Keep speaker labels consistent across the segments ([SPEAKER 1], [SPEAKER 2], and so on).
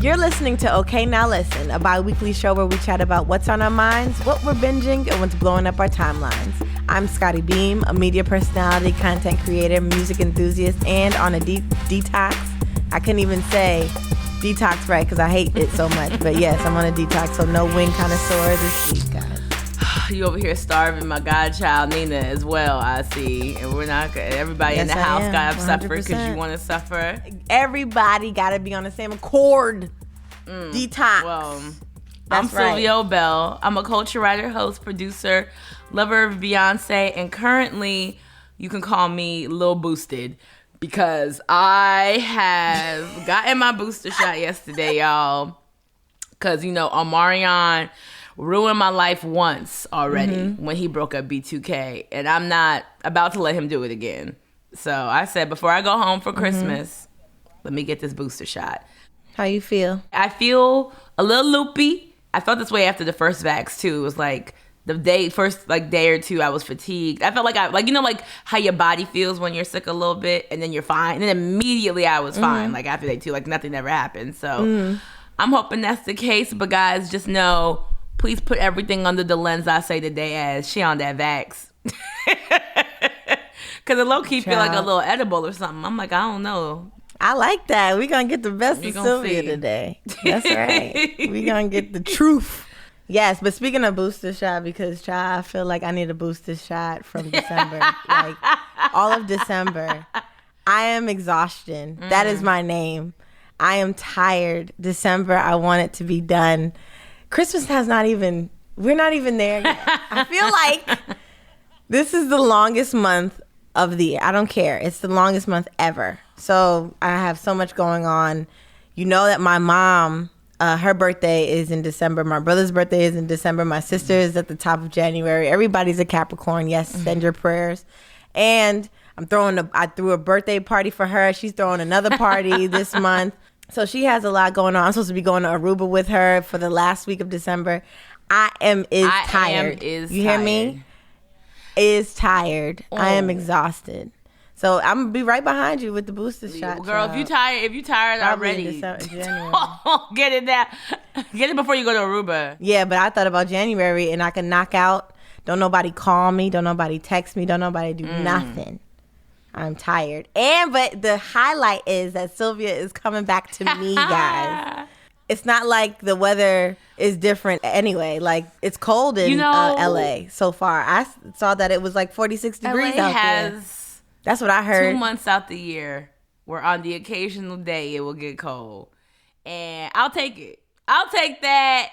[SPEAKER 1] You're listening to Okay Now Listen, a bi-weekly show where we chat about what's on our minds, what we're binging, and what's blowing up our timelines. I'm Scotty Beam, a media personality, content creator, music enthusiast, and on a detox. I couldn't even say detox right because I hate it so much. But yes, I'm on a detox, so no wing connoisseur this week, guys.
[SPEAKER 2] You over here starving my godchild Nina as well, I see. And we're not, everybody in the house got to suffer because you want to suffer.
[SPEAKER 1] Everybody got to be on the same accord. Detox.
[SPEAKER 2] Well, I'm Sylvia Bell. I'm a culture writer, host, producer, lover of Beyonce, and currently you can call me Lil Boosted because I have gotten my booster shot yesterday, y'all. Because, you know, Omarion ruined my life once already when he broke up B2K, and I'm not about to let him do it again. So I said, before I go home for Christmas, let me get this booster shot.
[SPEAKER 1] How you feel?
[SPEAKER 2] I feel a little loopy. I felt this way after the first vax too. It was like the first day or two I was fatigued. I felt like like how your body feels when you're sick a little bit and then you're fine. And then immediately I was fine. Like after day two, like nothing ever happened. So I'm hoping that's the case. But guys, just know, please put everything under the lens I say today as she on that vax. Because it low-key feel like a little edible or something. I'm like, I don't know.
[SPEAKER 1] I like that. We're going to get the best of Sylvia today. That's right. We're going to get the truth. Yes, but speaking of booster shot, because I feel like I need a booster shot from December. Like all of December. I am exhaustion. That is my name. I am tired. December, I want it to be done. Christmas we're not even there yet. I feel like this is the longest month of the year. I don't care. It's the longest month ever. So I have so much going on. You know that my mom, her birthday is in December. My brother's birthday is in December. My sister is at the top of January. Everybody's a Capricorn. Yes, send your prayers. And I threw a birthday party for her. She's throwing another party this month. So she has a lot going on. I'm supposed to be going to Aruba with her for the last week of December. I am tired. You hear me? Is tired. I am exhausted. So I'm gonna be right behind you with the booster shot.
[SPEAKER 2] Girl, if you tired already, get it now. Get it before you go to Aruba.
[SPEAKER 1] Yeah, but I thought about January and I can knock out. Don't nobody call me. Don't nobody text me. Don't nobody do nothing. I'm tired. But the highlight is that Sylvia is coming back to me, guys. It's not like the weather is different anyway. Like, it's cold in LA so far. I saw that it was like 46 degrees out there. That's what I heard.
[SPEAKER 2] 2 months out the year where on the occasional day it will get cold. And I'll take it. I'll take that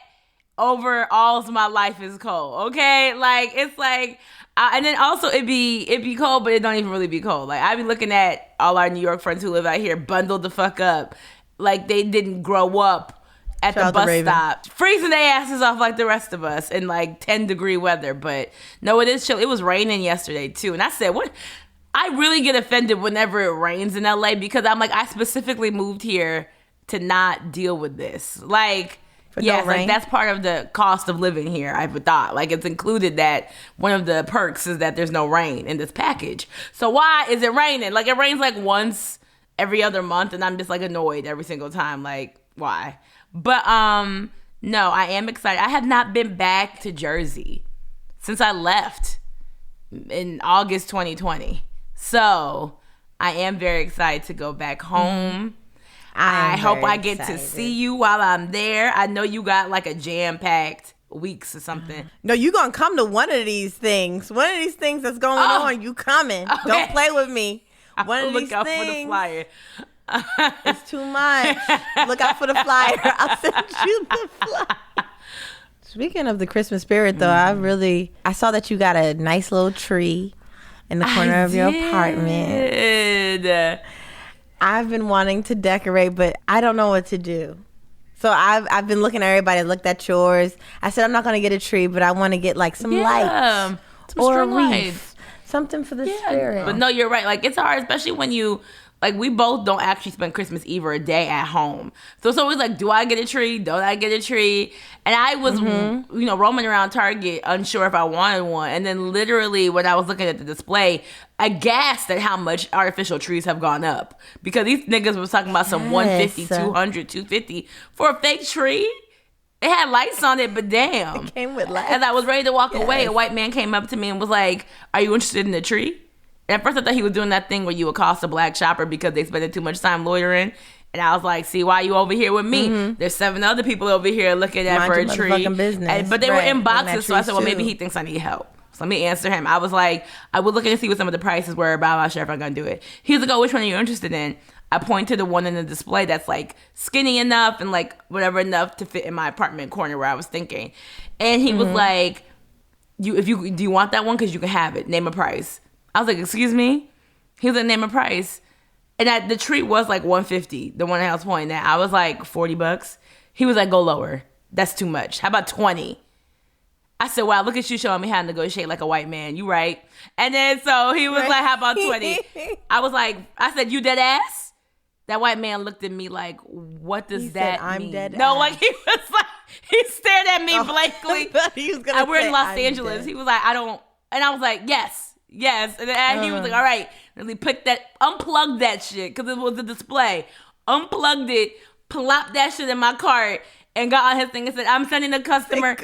[SPEAKER 2] over all of my life is cold. Okay? Like, it's like... and then also it'd be cold, but it don't even really be cold. Like I be looking at all our New York friends who live out here bundled the fuck up, like they didn't grow up at the bus stop, freezing their asses off like the rest of us in like 10-degree weather. But no, it is chill. It was raining yesterday too, and I said, what? I really get offended whenever it rains in LA because I'm like, I specifically moved here to not deal with this. Like. Yes, like that's part of the cost of living here, I would thought. Like it's included that one of the perks is that there's no rain in this package. So why is it raining? Like it rains like once every other month and I'm just like annoyed every single time. Like why? But no, I am excited. I have not been back to Jersey since I left in August 2020. So I am very excited to go back home. I hope I get to see you while I'm there. I know you got like a jam-packed weeks or something.
[SPEAKER 1] No, you gonna come to one of these things. One of these things that's going on, you coming. Okay. Don't play with me. One of these things. Look out for the flyer. It's too much. Look out for the flyer. I'll send you the flyer. Speaking of the Christmas spirit, though, I saw that you got a nice little tree in the corner of your apartment. I've been wanting to decorate, but I don't know what to do. So I've been looking at everybody. I looked at yours. I said I'm not gonna get a tree, but I want to get like some lights
[SPEAKER 2] some
[SPEAKER 1] or a wreath, something for the spirit.
[SPEAKER 2] But no, you're right. Like it's hard, especially when you Like, we both don't actually spend Christmas Eve or a day at home. So it's always like, do I get a tree? Don't I get a tree? And I was, roaming around Target, unsure if I wanted one. And then literally when I was looking at the display, aghast at how much artificial trees have gone up. Because these niggas was talking about some $150, $200, $250 for a fake tree. It had lights on it, but damn.
[SPEAKER 1] It came with lights.
[SPEAKER 2] As I was ready to walk away, a white man came up to me and was like, are you interested in the tree? At first, I thought he was doing that thing where you accost a black shopper because they spending too much time loitering. And I was like, see, why you over here with me? There's 7 other people over here looking at for a tree. But they were in boxes, so I said, well, maybe he thinks I need help. So let me answer him. I was like, I was looking to see what some of the prices were, but I'm not sure if I'm going to do it. He was like, oh, which one are you interested in? I point to the one in the display that's like skinny enough and like whatever enough to fit in my apartment corner where I was thinking. And he was like, do you want that one? Because you can have it. Name a price. I was like, excuse me? He was like, name a price. And the tree was like $150, the one I was pointing at. I was like, $40. He was like, go lower. That's too much. How about 20? I said, wow, look at you showing me how to negotiate like a white man. You right. And then so he was like, how about 20? I said, you dead ass? That white man looked at me like, what does that mean? I'm dead ass. Like he was like, he stared at me blankly.
[SPEAKER 1] He was gonna
[SPEAKER 2] we're in Los Angeles. Dead. He was like, I don't. And I was like, yes. And then he was like, all right. And he unplugged that shit because it was a display. Unplugged it, plopped that shit in my cart, and got on his thing and said, I'm sending the customer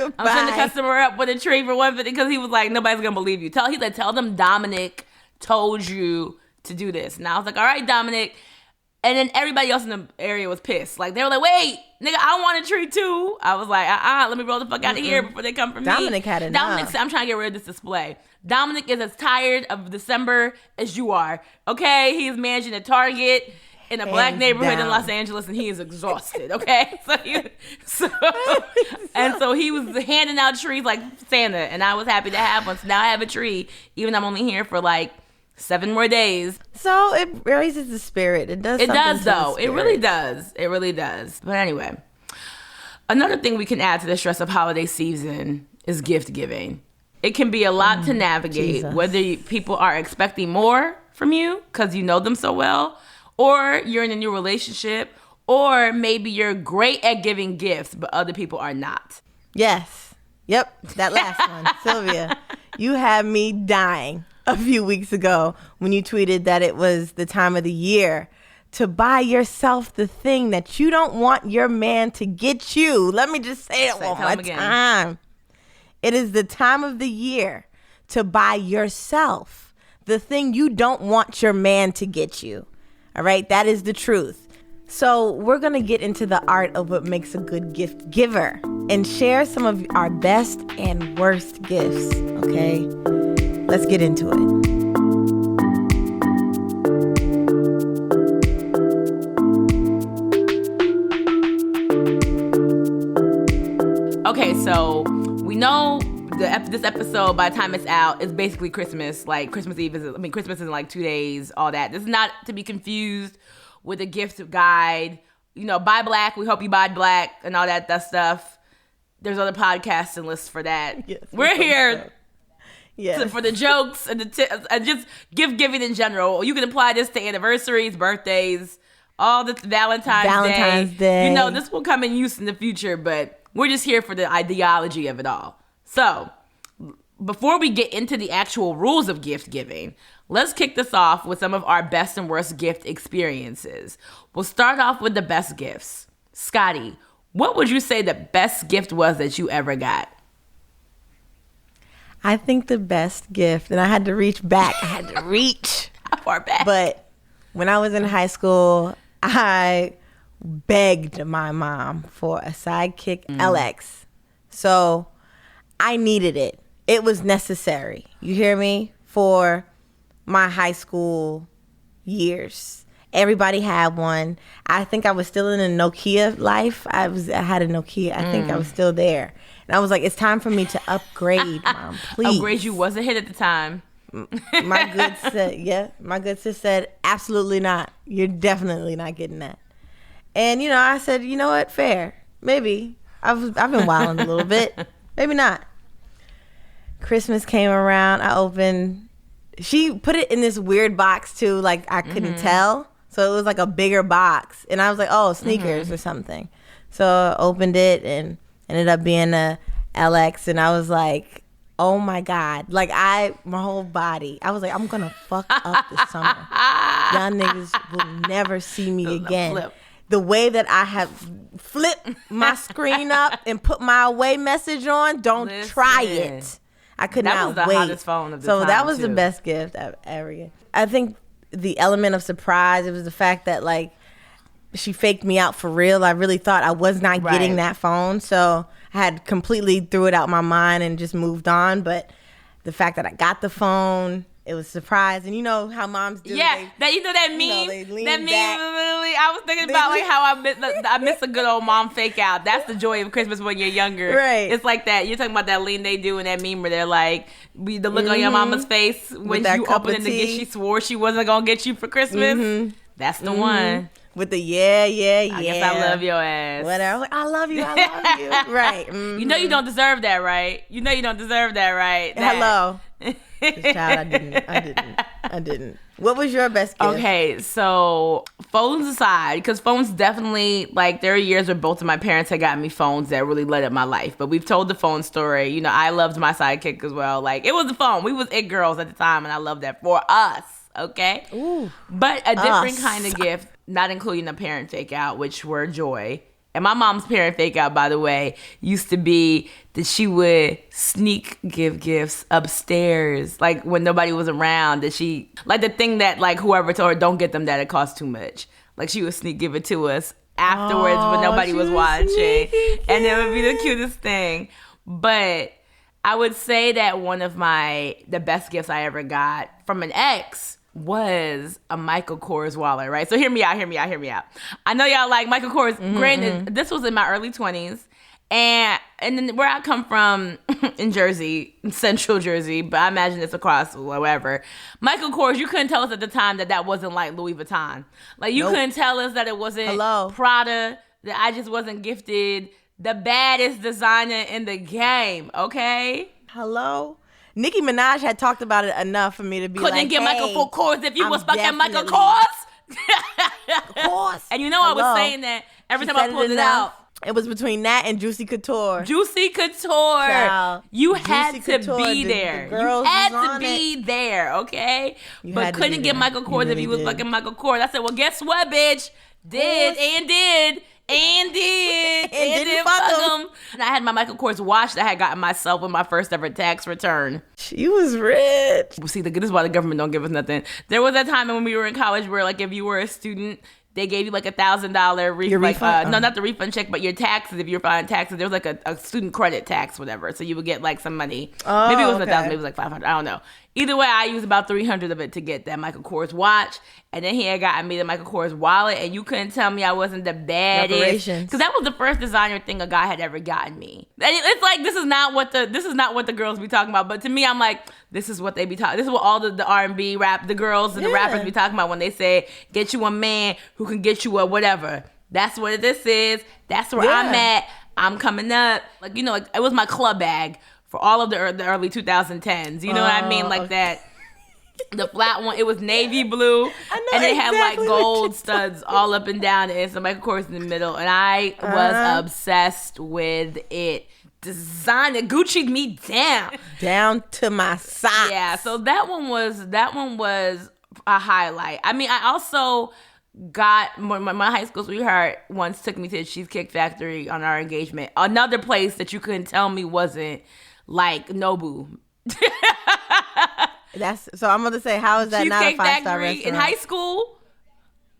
[SPEAKER 2] up with a tree for $150 because he was like, nobody's going to believe you. He said, tell them Dominic told you to do this. And I was like, all right, Dominic. And then everybody else in the area was pissed. Like, they were like, wait, nigga, I want a tree too. I was like, let me roll the fuck out of here before they come for me.
[SPEAKER 1] Dominic had enough.
[SPEAKER 2] Dominic said, I'm trying to get rid of this display. Dominic is as tired of December as you are. Okay? He's managing a Target in a black neighborhood in Los Angeles, and he is exhausted. Okay? So he was handing out trees like Santa, and I was happy to have one. So now I have a tree, even though I'm only here for like 7 more days.
[SPEAKER 1] So it raises the spirit. It does.
[SPEAKER 2] It does, though. It really does. It really does. But anyway, another thing we can add to the stress of holiday season is gift giving. It can be a lot to navigate, whether people are expecting more from you because you know them so well, or you're in a new relationship, or maybe you're great at giving gifts, but other people are not.
[SPEAKER 1] Yes. Yep. That last one. Sylvia, you had me dying a few weeks ago when you tweeted that it was the time of the year to buy yourself the thing that you don't want your man to get you. Let me just say it one more time. It is the time of the year to buy yourself the thing you don't want your man to get you. All right? That is the truth. So we're going to get into the art of what makes a good gift giver and share some of our best and worst gifts. Okay? Let's get into it.
[SPEAKER 2] Okay, so we know this episode, by the time it's out, is basically Christmas. Like, Christmas Eve Christmas is in like 2 days, all that. This is not to be confused with a gift guide. Buy black. We hope you buy black and all that stuff. There's other podcasts and lists for that. Yes, we're here for the jokes and and just gift giving in general. You can apply this to anniversaries, birthdays, all the Valentine's Day. This will come in use in the future, but we're just here for the ideology of it all. So, before we get into the actual rules of gift giving, let's kick this off with some of our best and worst gift experiences. We'll start off with the best gifts. Scotty, what would you say the best gift was that you ever got?
[SPEAKER 1] I think the best gift, and I had to reach back. How
[SPEAKER 2] far back?
[SPEAKER 1] But when I was in high school, I begged my mom for a Sidekick LX. So I needed it. It was necessary. You hear me? For my high school years. Everybody had one. I think I was still in a Nokia life. I had a Nokia. I think I was still there. And I was like, it's time for me to upgrade, Mom. Please.
[SPEAKER 2] Upgrade you was a hit at the time.
[SPEAKER 1] My good sis said, absolutely not. You're definitely not getting that. And, I said, you know what? Fair. Maybe. I've been wilding a little bit. Maybe not. Christmas came around. I opened. She put it in this weird box, too. Like, I couldn't tell. So it was like a bigger box. And I was like, oh, sneakers or something. So I opened it and ended up being a LX. And I was like, oh my God. Like my whole body. I was like, I'm going to fuck up this summer. Y'all niggas will never see me again. The way that I have flipped my screen up and put my away message on, don't try it. I could not wait. That was the
[SPEAKER 2] hottest phone of the time,
[SPEAKER 1] that was the best gift I've ever given. I think the element of surprise, it was the fact that like she faked me out for real. I really thought I was not getting that phone. So I had completely threw it out my mind and just moved on. But the fact that I got the phone, it was a surprise. And you know how moms do.
[SPEAKER 2] Yeah, that meme. That meme, literally, I was thinking about like how I miss a good old mom fake out. That's the joy of Christmas when you're younger.
[SPEAKER 1] Right.
[SPEAKER 2] It's like that. You're talking about that lean they do in that meme where they're like, the look on your mama's face when you opened the gift she swore she wasn't going to get you for Christmas. That's the one.
[SPEAKER 1] With the yeah.
[SPEAKER 2] I guess I love your ass.
[SPEAKER 1] Whatever. Like, I love you. Right. Mm-hmm.
[SPEAKER 2] You know you don't deserve that, right?
[SPEAKER 1] Hello. Child, I didn't. What was your best gift?
[SPEAKER 2] Okay, so phones aside, because phones definitely, like, there are years where both of my parents had gotten me phones that really lit up my life. But we've told the phone story. You know, I loved my sidekick as well. Like, it was the phone. We was it girls at the time, and I loved that for us. Okay?
[SPEAKER 1] Ooh.
[SPEAKER 2] But a different kind of gift, not including a parent fake out, which were joy. And my mom's parent fake out, by the way, used to be that she would sneak give gifts upstairs, like when nobody was around. That she, like the thing that like whoever told her don't get them that, it costs too much. Like she would sneak give it to us afterwards when nobody was watching, and it would be the cutest thing. But I would say that one of the best gifts I ever got from an ex was a Michael Kors wallet, right? So hear me out. I know y'all like Michael Kors. Granted, this was in my early 20s. And then where I come from in Jersey, central Jersey, but I imagine it's across wherever. Michael Kors, you couldn't tell us at the time that wasn't like Louis Vuitton. Like you couldn't tell us that it wasn't Prada, that I just wasn't gifted the baddest designer in the game, okay?
[SPEAKER 1] Hello? Nicki Minaj had talked about it enough for me to be
[SPEAKER 2] couldn't get Michael Kors if you was fucking Michael Kors.
[SPEAKER 1] Of course.
[SPEAKER 2] And you know I was saying that every time I pulled it out.
[SPEAKER 1] It was between that and Juicy Couture.
[SPEAKER 2] Child. You had to be there. You had to be there, okay? But couldn't get Michael Kors if you was fucking Michael Kors. I said, well, guess what, bitch? Did and didn't fuck him. And I had my Michael Kors watch that I had gotten myself with my first ever tax return.
[SPEAKER 1] She was rich.
[SPEAKER 2] See, this is why the government don't give us nothing. There was that time when we were in college where, like, if you were a student, they gave you like $1,000 refund. No, not the refund check, but your taxes. If you're filing taxes, there was like a student credit tax, whatever. So you would get like some money. Maybe it wasn't 1,000, maybe it was like 500. I don't know. Either way, I used about 300 of it to get that Michael Kors watch. And then he had gotten me the Michael Kors wallet, and you couldn't tell me I wasn't the baddest. Because that was the first designer thing a guy had ever gotten me. And it's like, this is not what the girls be talking about. But to me, I'm like, this is what they be talking. This is what all the R&B rap, the girls and the rappers be talking about when they say, get you a man who can get you a whatever. That's what this is. That's where I'm at. I'm coming up. Like, you know, like, it was my club bag for all of the early 2010s. You know what I mean? Like that. The flat one, it was navy blue, and it had like gold studs all up and down it, and some Michael Kors in the middle, and I was obsessed with it. Designer Gucci'd me down to my socks. Yeah, so that one was a highlight. I mean, I also got my high school sweetheart once took me to the Cheesecake Factory on our engagement. Another place that you couldn't tell me wasn't like Nobu.
[SPEAKER 1] So I'm gonna say, how is that not a 5-star restaurant?
[SPEAKER 2] In high school?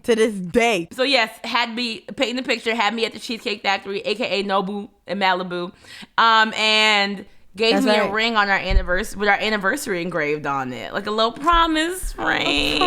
[SPEAKER 1] To this day.
[SPEAKER 2] So yes, had me painting the picture, had me at the Cheesecake Factory, aka Nobu in Malibu, and gave me a ring on our anniversary with our anniversary engraved on it, like a little promise ring.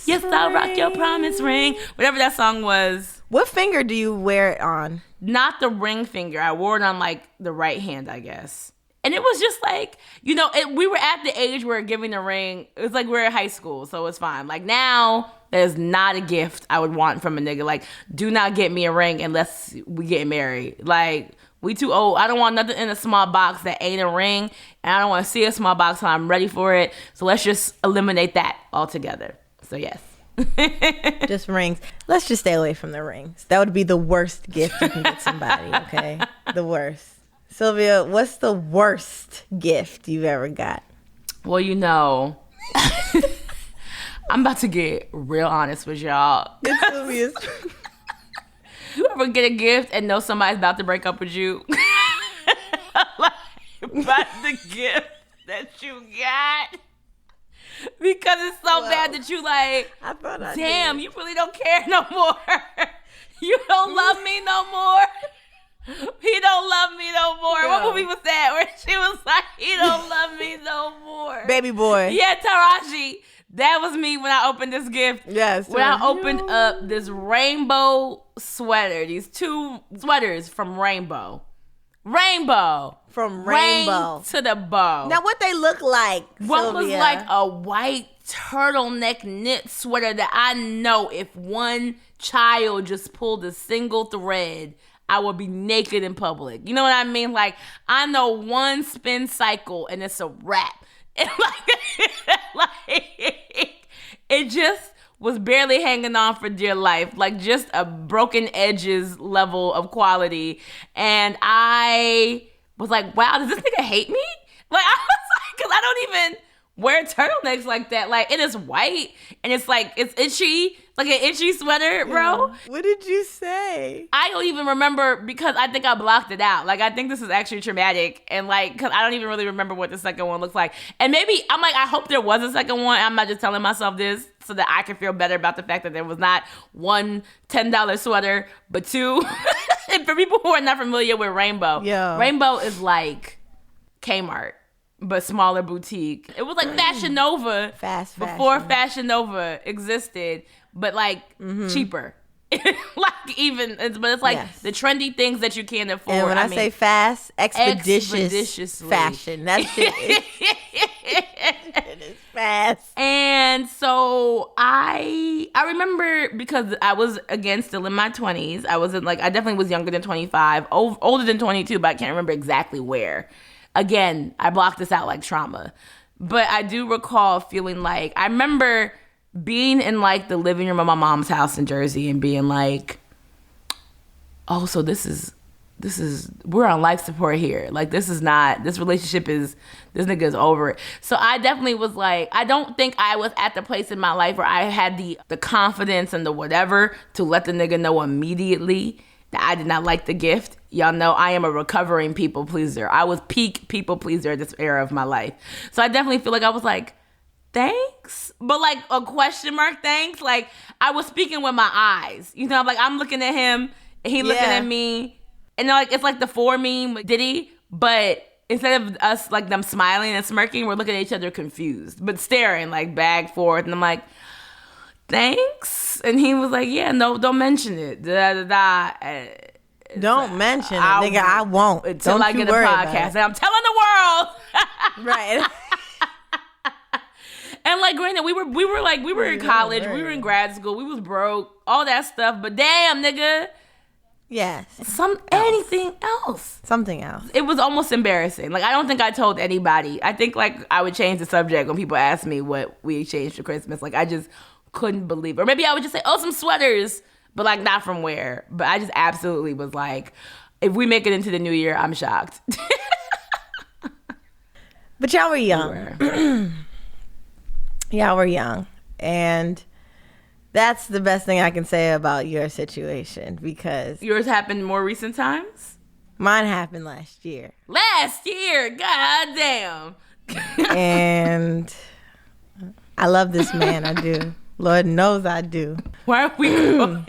[SPEAKER 2] Yes, I'll rock your promise ring. Whatever that song was.
[SPEAKER 1] What finger do you wear it on?
[SPEAKER 2] Not the ring finger. I wore it on like the right hand, I guess. And it was just like, you know, we were at the age where giving a ring, it was like we're in high school, so it's fine. Like now, there's not a gift I would want from a nigga. Like, do not get me a ring unless we get married. Like, we too old. I don't want nothing in a small box that ain't a ring. And I don't want to see a small box until I'm ready for it. So let's just eliminate that altogether. So yes.
[SPEAKER 1] Just rings. Let's just stay away from the rings. That would be the worst gift you can get somebody, okay? The worst. Sylvia, what's the worst gift you've ever got?
[SPEAKER 2] Well, I'm about to get real honest with y'all.
[SPEAKER 1] It's Sylvia's.
[SPEAKER 2] You ever get a gift and know somebody's about to break up with you? Like, about the gift that you got. Because it's so bad that you like, damn, you really don't care no more. You don't love me no more. He don't love me no more. Yeah. What movie was that where she was like, he don't love me no more?
[SPEAKER 1] Baby Boy.
[SPEAKER 2] Yeah, Taraji. That was me when I opened this gift. Yes. When I opened up this rainbow sweater. These 2 sweaters from Rainbow.
[SPEAKER 1] From Rainbow.
[SPEAKER 2] Rain to the bow.
[SPEAKER 1] Now, what they look like,
[SPEAKER 2] One
[SPEAKER 1] Sylvia?
[SPEAKER 2] was like a white turtleneck knit sweater that I know if one child just pulled a single thread, I would be naked in public. You know what I mean? Like, I know one spin cycle and it's a wrap. And it just was barely hanging on for dear life. Like, just a broken edges level of quality. And I was like, wow, does this nigga hate me? Like, I was like, because I don't even wear turtlenecks like that. Like, it is white and it's like, it's itchy, like an itchy sweater, bro.
[SPEAKER 1] What did you say?
[SPEAKER 2] I don't even remember because I think I blocked it out. Like, I think this is actually traumatic. And like, because I don't even really remember what the second one looks like. And maybe, I'm like, I hope there was a second one. I'm not just telling myself this so that I can feel better about the fact that there was not one $10 sweater, but 2. And for people who are not familiar with Rainbow, Rainbow is like Kmart, but smaller boutique. It was like Fashion Nova before Fashion Nova existed, but like cheaper. Like even, but it's like the trendy things that you can't afford.
[SPEAKER 1] And when I say fast, expeditious fashion. That shit is fast.
[SPEAKER 2] And so I remember because I was again still in my 20s. I definitely was younger than 25, older than 22, but I can't remember exactly where. Again, I blocked this out like trauma. But I do recall feeling like, I remember being in like the living room of my mom's house in Jersey and being like, oh, so this is, we're on life support here. Like, this relationship is, this nigga is over it. So I definitely was like, I don't think I was at the place in my life where I had the confidence and the whatever to let the nigga know immediately that I did not like the gift. Y'all know I am a recovering people pleaser. I was peak people pleaser at this era of my life. So I definitely feel like I was like, thanks? But like a question mark thanks? Like, I was speaking with my eyes. You know, like I'm looking at him and he looking at me. And like it's like the 4 meme with Diddy, but instead of us like them smiling and smirking, we're looking at each other confused, but staring like back forth. And I'm like, thanks? And he was like, yeah, no, don't mention it.
[SPEAKER 1] Don't mention it, nigga. I won't.
[SPEAKER 2] Until I get a podcast. And I'm telling the world.
[SPEAKER 1] Right.
[SPEAKER 2] And like, granted, we were in college, we were in grad school, we was broke, all that stuff. But damn, nigga.
[SPEAKER 1] Yes.
[SPEAKER 2] Anything else.
[SPEAKER 1] Something else.
[SPEAKER 2] It was almost embarrassing. Like, I don't think I told anybody. I think like I would change the subject when people ask me what we exchanged for Christmas. Like, I just couldn't believe it. Or maybe I would just say, oh, some sweaters, but like not from where. But I just absolutely was like, if we make it into the new year, I'm shocked.
[SPEAKER 1] But y'all were young. Y'all were young. And that's the best thing I can say about your situation, because
[SPEAKER 2] yours happened more recent times?
[SPEAKER 1] Mine happened last year.
[SPEAKER 2] Last year? God damn.
[SPEAKER 1] And I love this man. I do. Lord knows I do.
[SPEAKER 2] Why are we going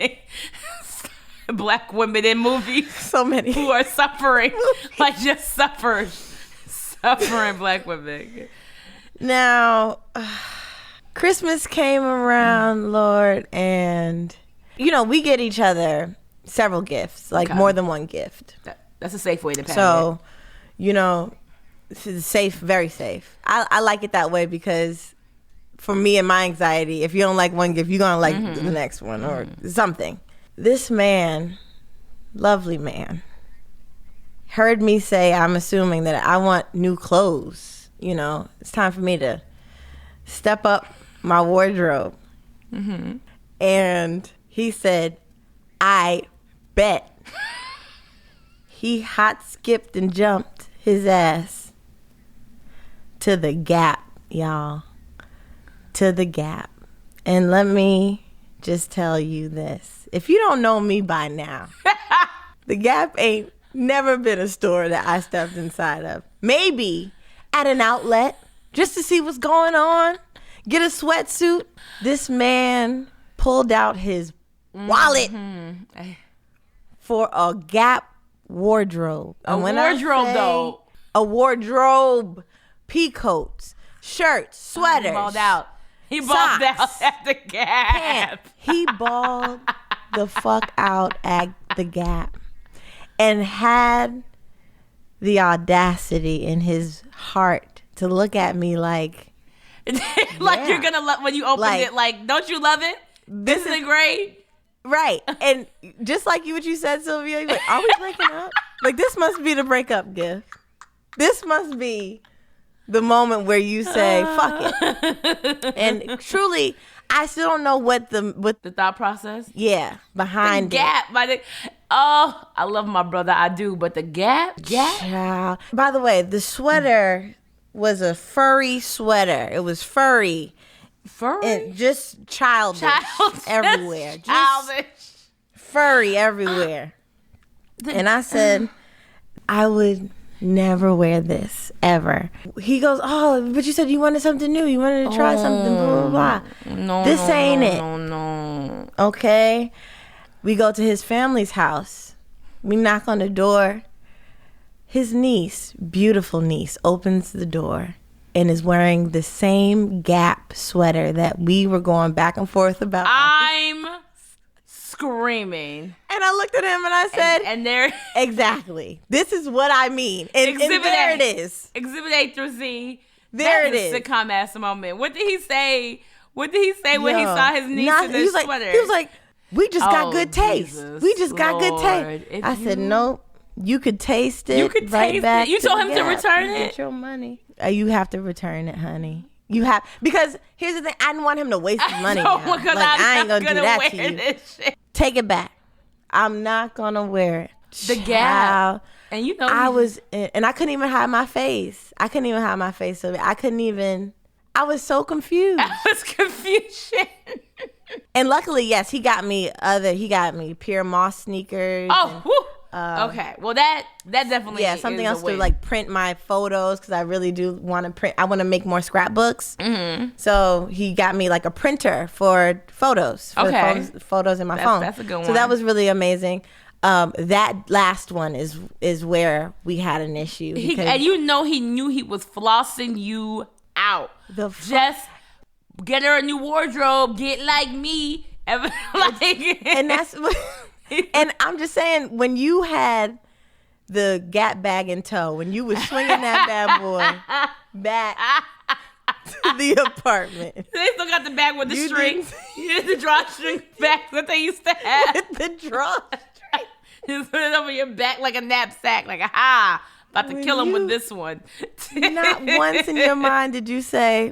[SPEAKER 2] Black women in movies?
[SPEAKER 1] So many.
[SPEAKER 2] Who are suffering. Like, just suffering Black women.
[SPEAKER 1] Now, Christmas came around, Lord, and, you know, we get each other several gifts, like more than one gift.
[SPEAKER 2] That's a safe way to pay
[SPEAKER 1] So, you know, it's safe, very safe. I like it that way because for me and my anxiety, if you don't like one gift, you're going to like the next one or something. This man, lovely man, heard me say, I'm assuming that I want new clothes. You know, it's time for me to step up my wardrobe.
[SPEAKER 2] Mm-hmm.
[SPEAKER 1] And he said, I bet. He hot skipped and jumped his ass to the Gap, y'all. To the Gap. And let me just tell you this. If you don't know me by now, the Gap ain't never been a store that I stepped inside of. Maybe at an outlet just to see what's going on, get a sweatsuit. This man pulled out his wallet for a Gap wardrobe. And a wardrobe, pea coats, shirts, sweaters.
[SPEAKER 2] He balled out. He balled out at the Gap.
[SPEAKER 1] Pants. He balled the fuck out at the Gap and had the audacity in his heart to look at me like
[SPEAKER 2] you're gonna love when you open it. Like, don't you love it? This isn't great,
[SPEAKER 1] right? And just like what you said, Sylvia, you're like, are we breaking up? Like, this must be the breakup gift. This must be the moment where you say, fuck it. And truly, I still don't know what the
[SPEAKER 2] thought process.
[SPEAKER 1] Yeah, behind
[SPEAKER 2] the Gap. I love my brother, I do, but the Gap.
[SPEAKER 1] Child. By the way, the sweater was a furry sweater. It was furry. And just childish everywhere.
[SPEAKER 2] Childish.
[SPEAKER 1] Just furry everywhere. And I said, I would never wear this ever. He goes, oh, but you said you wanted something new. You wanted to try something, blah, blah, blah.
[SPEAKER 2] No,
[SPEAKER 1] this ain't it.
[SPEAKER 2] No.
[SPEAKER 1] Okay. We go to his family's house. We knock on the door. His niece, beautiful niece, opens the door and is wearing the same Gap sweater that we were going back and forth about.
[SPEAKER 2] I'm screaming.
[SPEAKER 1] And I looked at him and I said,
[SPEAKER 2] and there,
[SPEAKER 1] exactly. This is what I mean. And there it is.
[SPEAKER 2] Exhibit A through Z.
[SPEAKER 1] There it is.
[SPEAKER 2] Sitcom ass moment. What did he say? When he saw his niece in this sweater?
[SPEAKER 1] He was like, we just got good taste.
[SPEAKER 2] Jesus
[SPEAKER 1] we just got
[SPEAKER 2] Lord.
[SPEAKER 1] Good taste. I said, nope. You could taste it.
[SPEAKER 2] You could
[SPEAKER 1] right
[SPEAKER 2] taste
[SPEAKER 1] back
[SPEAKER 2] it. You told him to return it.
[SPEAKER 1] Get your money. You have to return it, honey. You have, because here's the thing. I didn't want him to waste his money. I ain't gonna do that to you. Take it back. I'm not gonna wear it.
[SPEAKER 2] The Gap. And you know,
[SPEAKER 1] I couldn't even hide my face. I couldn't even hide my face. So I was so confused.
[SPEAKER 2] I was confusion.
[SPEAKER 1] And luckily, yes, he got me Pure Moss sneakers.
[SPEAKER 2] Okay. Well, that definitely
[SPEAKER 1] something
[SPEAKER 2] is
[SPEAKER 1] else to like print my photos, because I really do want to print. I want to make more scrapbooks.
[SPEAKER 2] Mm-hmm.
[SPEAKER 1] So he got me like a printer for photos. Photos in my phone.
[SPEAKER 2] That's a good one.
[SPEAKER 1] So that was really amazing. That last one is where we had an issue.
[SPEAKER 2] And he knew he was flossing you out. Just get her a new wardrobe. Get like me.
[SPEAKER 1] And that's what. And I'm just saying, when you had the Gap bag in tow, when you was swinging that bad boy back to the apartment.
[SPEAKER 2] They still got the bag with the string. The drawstring bag that they used to have.
[SPEAKER 1] With the drawstring.
[SPEAKER 2] Just put it over your back like a knapsack, like about to kill him with this one.
[SPEAKER 1] Not once in your mind did you say,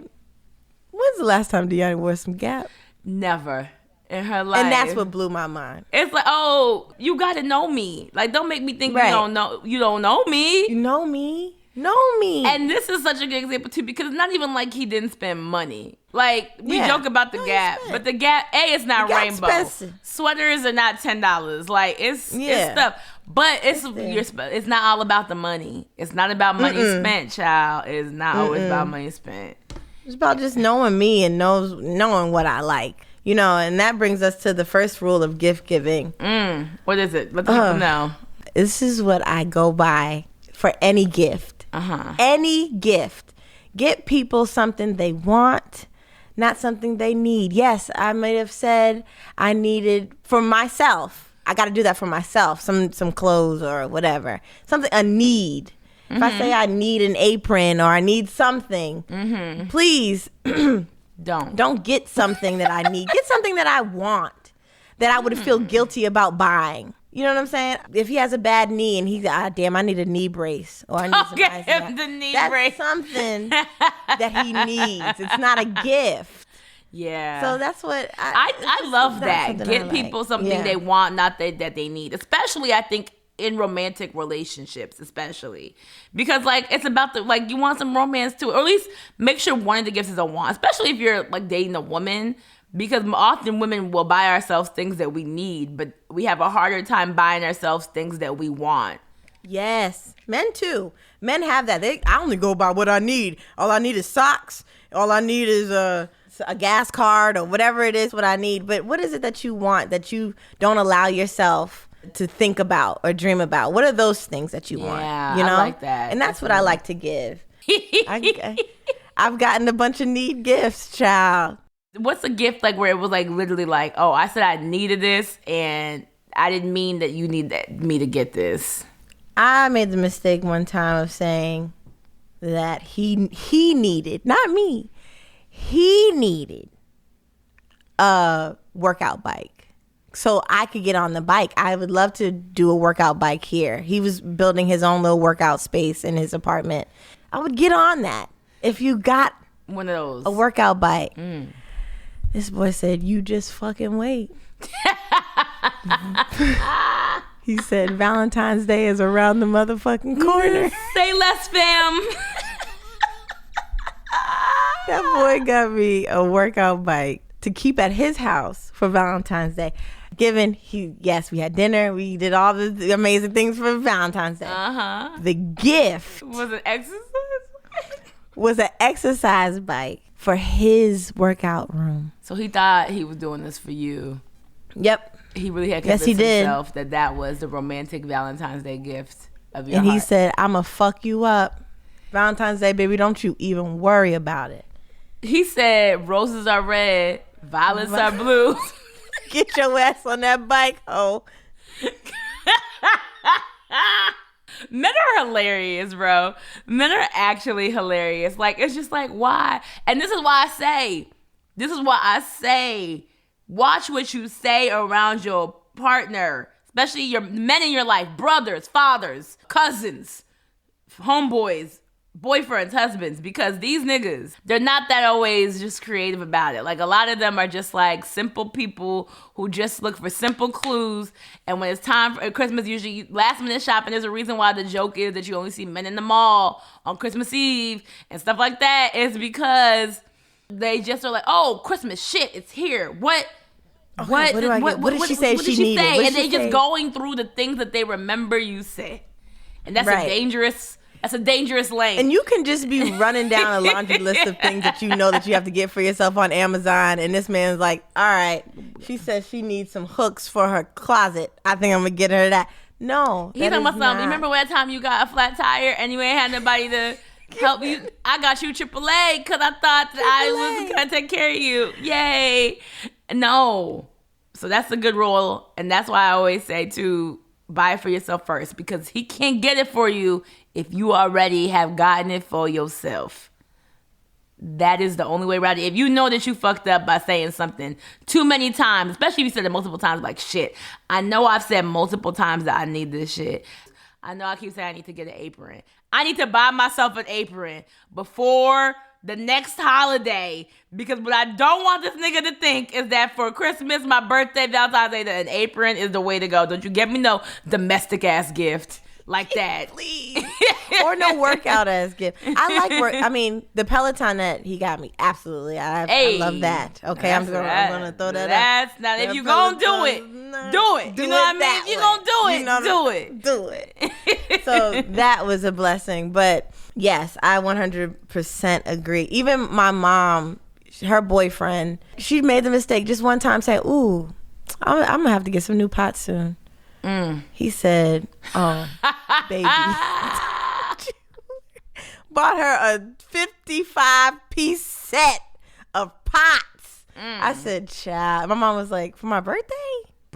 [SPEAKER 1] when's the last time Deanna wore some Gap?
[SPEAKER 2] Never. In her life.
[SPEAKER 1] And that's what blew my mind.
[SPEAKER 2] It's like, oh, you got to know me. Like, don't make me think you don't know me.
[SPEAKER 1] You know me. Know me.
[SPEAKER 2] And this is such a good example, too, because it's not even like he didn't spend money. Like, we joke about the Gap, but the Gap, it's not rainbow. Expensive. Sweaters are not $10. Like, it's stuff. But it's not all about the money. It's not about money spent, child. It's not always about money spent.
[SPEAKER 1] It's about just knowing me and knowing what I like. You know, and that brings us to the first rule of gift giving.
[SPEAKER 2] What is it? Let the people know.
[SPEAKER 1] This is what I go by for any gift. Any gift. Get people something they want, not something they need. Yes, I may have said I needed for myself. I got to do that for myself. Some clothes or whatever. A need. If I say I need an apron or I need something, please... Don't get something that I need. Get something that I want, that I would feel guilty about buying. You know what I'm saying? If he has a bad knee and he's, damn, I need a knee brace. Or I need
[SPEAKER 2] get him the knee brace.
[SPEAKER 1] That's something that he needs. It's not a gift.
[SPEAKER 2] Yeah.
[SPEAKER 1] So that's what
[SPEAKER 2] I love that. Get people something they want, not that they need. Especially, I think, in romantic relationships, especially. Because, like, it's about you want some romance too. Or at least make sure one of the gifts is a want. Especially if you're, like, dating a woman. Because often women will buy ourselves things that we need, but we have a harder time buying ourselves things that we want.
[SPEAKER 1] Yes. Men too. Men have that. I only go by what I need. All I need is socks. All I need is a gas card or whatever it is what I need. But what is it that you want that you don't allow yourself to think about or dream about? What are those things that you want?
[SPEAKER 2] Yeah,
[SPEAKER 1] you know?
[SPEAKER 2] I like that.
[SPEAKER 1] And that's what I like to give. I've gotten a bunch of need gifts, child.
[SPEAKER 2] What's a gift like where it was like literally like, oh, I said I needed this and I didn't mean that you need me to get this?
[SPEAKER 1] I made the mistake one time of saying that he needed, not me, he needed a workout bike so I could get on the bike. I would love to do a workout bike here. He was building his own little workout space in his apartment. I would get on that if you got
[SPEAKER 2] one of those,
[SPEAKER 1] a workout bike. This boy said, you just fucking wait. He said, Valentine's Day is around the motherfucking corner.
[SPEAKER 2] Say less, fam.
[SPEAKER 1] That boy got me a workout bike to keep at his house for Valentine's Day. We had dinner. We did all the amazing things for Valentine's Day. The gift
[SPEAKER 2] was an exercise?
[SPEAKER 1] Was an exercise bike for his workout room.
[SPEAKER 2] So he thought he was doing this for you.
[SPEAKER 1] Yep.
[SPEAKER 2] He really had convinced himself that was the romantic Valentine's Day gift of your heart.
[SPEAKER 1] And he said, I'ma fuck you up. Valentine's Day, baby, don't you even worry about it.
[SPEAKER 2] He said, roses are red, violets are blue.
[SPEAKER 1] Get your ass on that bike, ho.
[SPEAKER 2] Men are hilarious, bro. Men are actually hilarious. Like, it's just like, why? And this is why I say, watch what you say around your partner, especially your men in your life, brothers, fathers, cousins, homeboys, boyfriends, husbands, because these niggas, they're not that always just creative about it. Like, a lot of them are just like simple people who just look for simple clues. And when it's time for Christmas, usually last minute shopping, there's a reason why the joke is that you only see men in the mall on Christmas Eve and stuff like that. It's because they just are like, oh, Christmas shit, it's here. What did she say she needed? And they just going through the things that they remember you said. And that's a dangerous lane.
[SPEAKER 1] And you can just be running down a laundry list of things that you know that you have to get for yourself on Amazon. And this man's like, all right, she says she needs some hooks for her closet. I think I'm going to get her that. No.
[SPEAKER 2] He's talking about something. You remember that time you got a flat tire and you ain't had nobody to help you? I got you AAA because I thought that I was going to take care of you. Yay. No. So that's a good rule. And that's why I always say to buy it for yourself first, because he can't get it for you if you already have gotten it for yourself. That is the only way around it. If you know that you fucked up by saying something too many times, especially if you said it multiple times, like, shit, I know I've said multiple times that I need this shit. I know I keep saying I need to get an apron. I need to buy myself an apron before the next holiday, because what I don't want this nigga to think is that for Christmas, my birthday, Valentine's Day, that an apron is the way to go. Don't you get me no domestic ass gift like that.
[SPEAKER 1] Please. Or no workout ass gift. I like the Peloton that he got me. Absolutely. I love that. Okay, I'm gonna throw that out.
[SPEAKER 2] Now, if you gonna do it, do it. You know what I mean? If you gonna do it,
[SPEAKER 1] do it. So that was a blessing. But yes, I 100% agree. Even my mom, her boyfriend, she made the mistake just one time saying, ooh, I'm gonna have to get some new pots soon. He said, oh, baby. Bought her a 55-piece set of pots. I said, child. My mom was like, for my birthday?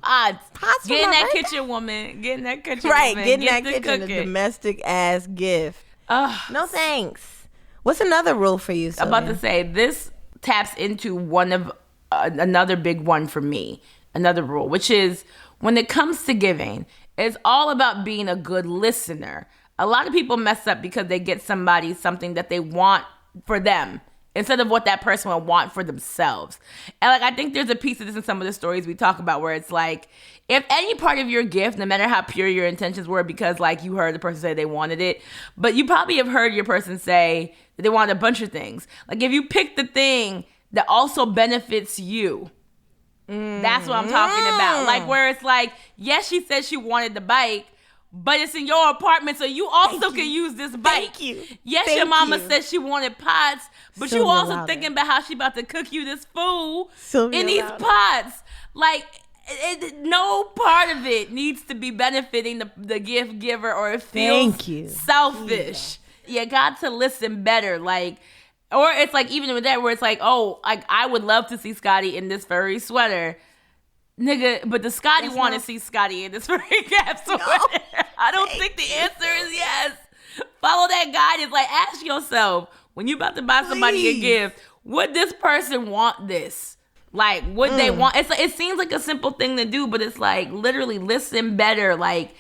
[SPEAKER 2] Pots
[SPEAKER 1] Get
[SPEAKER 2] in that kitchen, woman. Get in that kitchen,
[SPEAKER 1] right,
[SPEAKER 2] woman.
[SPEAKER 1] Get in that kitchen, a domestic ass gift. No thanks. What's another rule for you, Sylvia?
[SPEAKER 2] I'm about to say, this taps into one of another big one for me. Another rule, which is, when it comes to giving, it's all about being a good listener. A lot of people mess up because they get somebody something that they want for them, instead of what that person would want for themselves. And like, I think there's a piece of this in some of the stories we talk about where it's like, if any part of your gift, no matter how pure your intentions were, because like you heard the person say they wanted it, but you probably have heard your person say that they wanted a bunch of things. Like if you pick the thing that also benefits you, that's what I'm talking about. Like where it's like, yes, she said she wanted the bike, but it's in your apartment, so you also can use this bike.
[SPEAKER 1] Thank you.
[SPEAKER 2] Yes, your mama said she wanted pots, but you also thinking about how she about to cook you this food in these pots. Like, no part of it needs to be benefiting the gift giver, or it feels selfish. You got to listen better. Like, or it's like, even with that, where it's like, oh, like I would love to see Scotty in this furry sweater. Nigga, but does Scotty want to see Scotty in this furry cap sweater? No. I don't think the answer is yes. Follow that guidance. Like, ask yourself, when you about to buy somebody a gift, would this person want this? Like, would they want? It's like, it seems like a simple thing to do, but it's like, literally listen better. Like,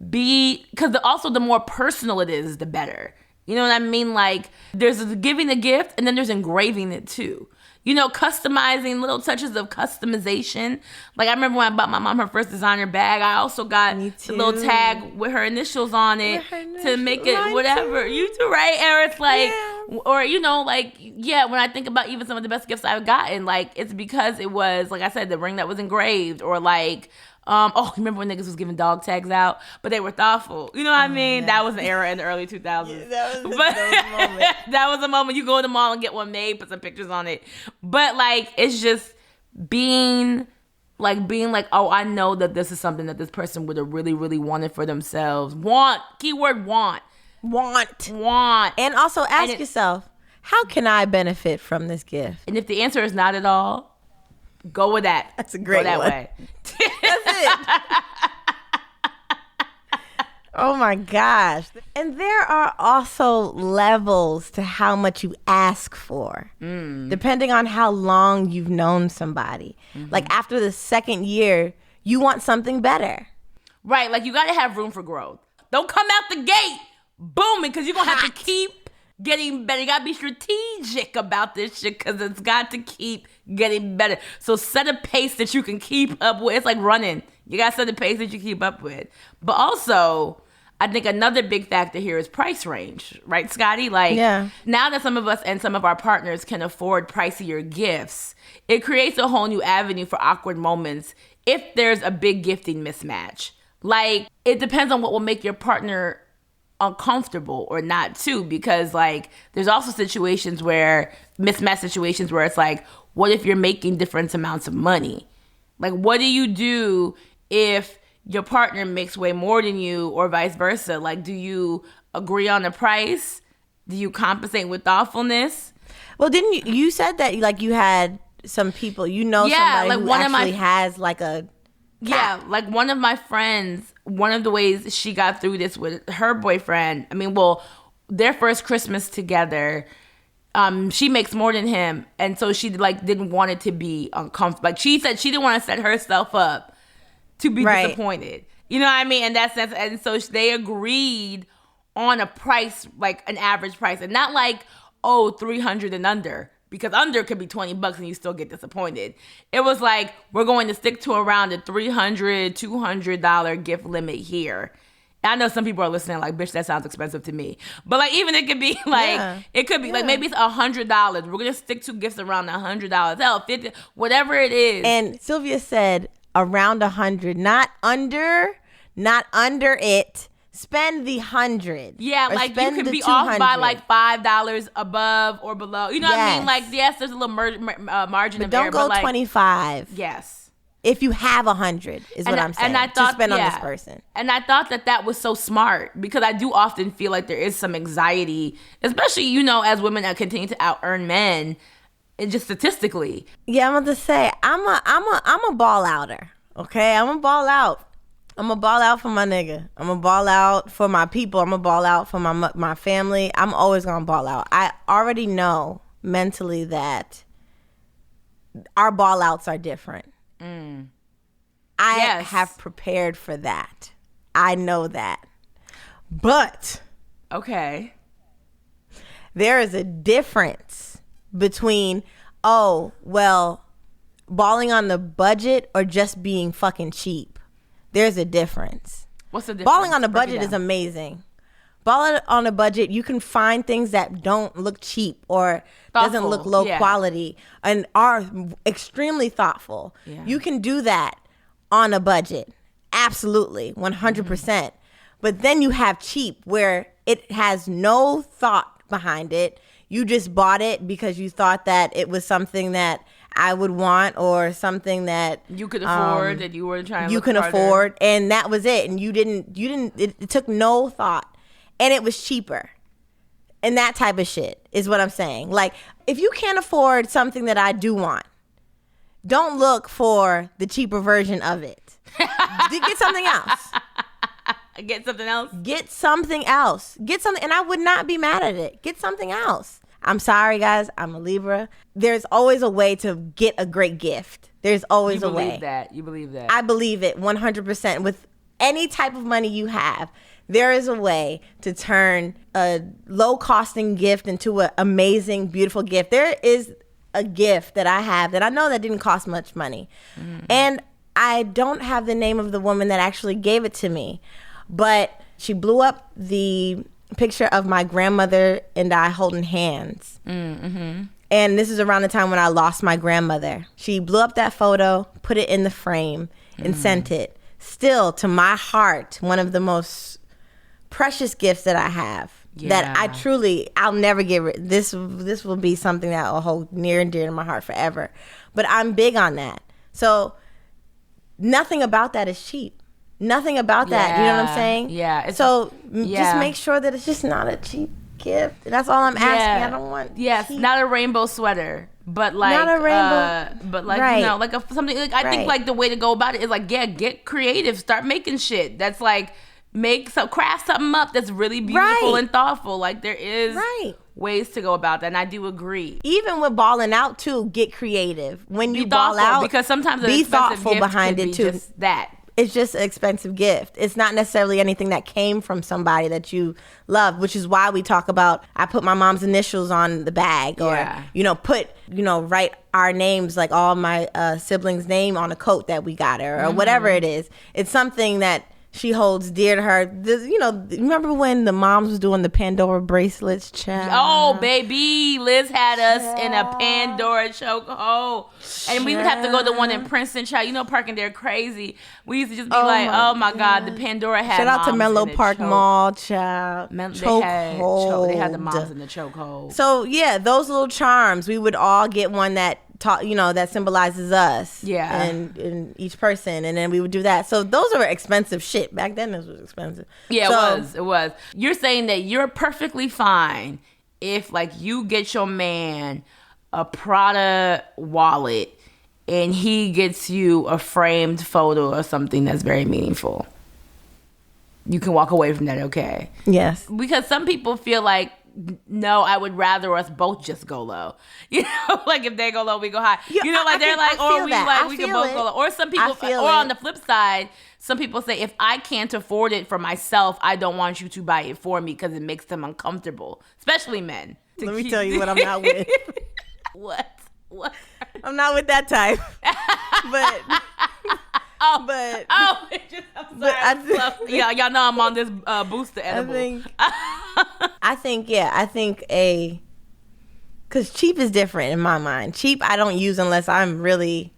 [SPEAKER 2] because also the more personal it is, the better. You know what I mean? Like, there's giving the gift, and then there's engraving it too. You know, customizing, little touches of customization. Like, I remember when I bought my mom her first designer bag, I also got the little tag with her initials on it to make it whatever. You too, right? And it's like, or, you know, like, yeah, when I think about even some of the best gifts I've gotten, like, it's because it was, like I said, the ring that was engraved, or like, you remember when niggas was giving dog tags out, but they were thoughtful. You know what I mean? That was an era in the early 2000s. Yeah, that was a moment. That was a moment. You go to the mall and get one made, put some pictures on it. But like, it's just being like, oh, I know that this is something that this person would have really, really wanted for themselves. Want, keyword want. Want.
[SPEAKER 1] And also ask yourself, how can I benefit from this gift?
[SPEAKER 2] And if the answer is not at all, go with that.
[SPEAKER 1] That's a great
[SPEAKER 2] one.
[SPEAKER 1] Go that
[SPEAKER 2] way.
[SPEAKER 1] That's it. Oh my gosh. And there are also levels to how much you ask for, depending on how long you've known somebody. Like after the second year, you want something better.
[SPEAKER 2] Right. Like you got to have room for growth. Don't come out the gate booming, because you're going to have to keep getting better. You got to be strategic about this shit, because it's got to keep getting better. So set a pace that you can keep up with. It's like running. You got to set a pace that you keep up with. But also, I think another big factor here is price range. Right, Scotty? Like, now that some of us and some of our partners can afford pricier gifts, it creates a whole new avenue for awkward moments if there's a big gifting mismatch. Like, it depends on what will make your partner uncomfortable or not too, because like there's also situations where mismatched situations where it's like, what if you're making different amounts of money? Like, what do you do if your partner makes way more than you, or vice versa? Like, do you agree on the price? Do you compensate with thoughtfulness?
[SPEAKER 1] Well, didn't you said that like you had some people, somebody like who actually has like a
[SPEAKER 2] cap. Yeah, like one of my friends, one of the ways she got through this with her boyfriend, their first Christmas together, she makes more than him, and so she like didn't want it to be uncomfortable. Like she said she didn't want to set herself up to be disappointed. You know what I mean? In that sense, and so they agreed on a price, like an average price, and not like, $300 and under. Because under could be $20 and you still get disappointed. It was like, we're going to stick to around the $300, $200 gift limit here. And I know some people are listening like, bitch, that sounds expensive to me. But like, even it could be like, it could be like, maybe it's $100. We're going to stick to gifts around $100. Hell, $50, whatever it is.
[SPEAKER 1] And Sylvia said around 100, not under it. Spend the 100.
[SPEAKER 2] Yeah, like you can be off by like $5 above or below. You know what I mean? Like, yes, there's a little margin of error.
[SPEAKER 1] Don't go
[SPEAKER 2] like,
[SPEAKER 1] 25.
[SPEAKER 2] Yes.
[SPEAKER 1] If you have 100 is what I'm saying. And I thought, to spend on this person.
[SPEAKER 2] And I thought that was so smart, because I do often feel like there is some anxiety, especially, as women that continue to out earn men, and just statistically.
[SPEAKER 1] Yeah, I'm going to say, I'm a ball outer. Okay, I'm a ball out. I'm going to ball out for my nigga. I'm going to ball out for my people. I'm going to ball out for my family. I'm always going to ball out. I already know mentally that our ball outs are different. I have prepared for that. I know that. But
[SPEAKER 2] okay,
[SPEAKER 1] there is a difference between, oh, well, balling on the budget or just being fucking cheap. There's a difference.
[SPEAKER 2] What's the difference?
[SPEAKER 1] Balling on the budget is amazing. Balling on a budget, you can find things that don't look cheap or doesn't look low quality and are extremely thoughtful. Yeah. You can do that on a budget. Absolutely, 100%. But then you have cheap, where it has no thought behind it. You just bought it because you thought that it was something that I would want, or something that
[SPEAKER 2] you could afford, that you were trying to
[SPEAKER 1] you can harder. Afford, and that was it. And you didn't it took no thought, and it was cheaper. And that type of shit is what I'm saying. Like, if you can't afford something that I do want, don't look for the cheaper version of it. Get something else.
[SPEAKER 2] Get something else?
[SPEAKER 1] Get something else. Get something, and I would not be mad at it. Get something else. I'm sorry, guys. I'm a Libra. There's always a way to get a great gift. There's always a way.
[SPEAKER 2] You believe that?
[SPEAKER 1] I believe it 100%. With any type of money you have, there is a way to turn a low-costing gift into an amazing, beautiful gift. There is a gift that I have that I know that didn't cost much money. And I don't have the name of the woman that actually gave it to me, but she blew up the picture of my grandmother and I holding hands. And this is around the time when I lost my grandmother. She blew up that photo, put it in the frame, and sent it. Still, to my heart, one of the most precious gifts that I have. That I'll never get rid. This will be something that will hold near and dear to my heart forever. But I'm big on that. So nothing about that is cheap. Nothing about that. You know what I'm saying?
[SPEAKER 2] Yeah.
[SPEAKER 1] So just make sure that it's just not a cheap gift. That's all I'm asking. I don't want cheap.
[SPEAKER 2] Not a rainbow sweater, but like
[SPEAKER 1] not a rainbow,
[SPEAKER 2] but like right. You know, like something like I think like the way to go about it is like get creative, start making shit that's like craft something up that's really beautiful and thoughtful. Like there is ways to go about that, and I do agree.
[SPEAKER 1] Even with balling out too, get creative. When you ball out,
[SPEAKER 2] because sometimes
[SPEAKER 1] be thoughtful behind it too.
[SPEAKER 2] Just that.
[SPEAKER 1] It's just an expensive gift. It's not necessarily anything that came from somebody that you love, which is why we talk about, I put my mom's initials on the bag, or, write our names, like all my siblings' name on a coat that we got her, or whatever it is. It's something that she holds dear to her. Remember when the moms was doing the Pandora bracelets, child?
[SPEAKER 2] Oh, baby. Liz had us in a Pandora chokehold. And we would have to go to one in Princeton, child. You know, parking there crazy. We used to just be oh my God, the Pandora had
[SPEAKER 1] shout out to Menlo Park Mall, child.
[SPEAKER 2] They had the moms in the chokehold.
[SPEAKER 1] So, yeah, those little charms, we would all get one that that symbolizes us and each person, and then we would do that. So those are expensive shit. Back then this was expensive.
[SPEAKER 2] It was. You're saying that you're perfectly fine if like you get your man a Prada wallet and he gets you a framed photo or something that's very meaningful. You can walk away from that, okay?
[SPEAKER 1] Yes.
[SPEAKER 2] Because some people feel like, no, I would rather us both just go low. You know, like if they go low, we go high. We can both go low. Or some people, on the flip side, some people say, if I can't afford it for myself, I don't want you to buy it for me because it makes them uncomfortable, especially men.
[SPEAKER 1] Let me tell you what I'm not with.
[SPEAKER 2] What?
[SPEAKER 1] I'm not with that type. But.
[SPEAKER 2] I'm sorry. Y'all know I'm on this booster edible.
[SPEAKER 1] I think because cheap is different in my mind. Cheap I don't use unless I'm really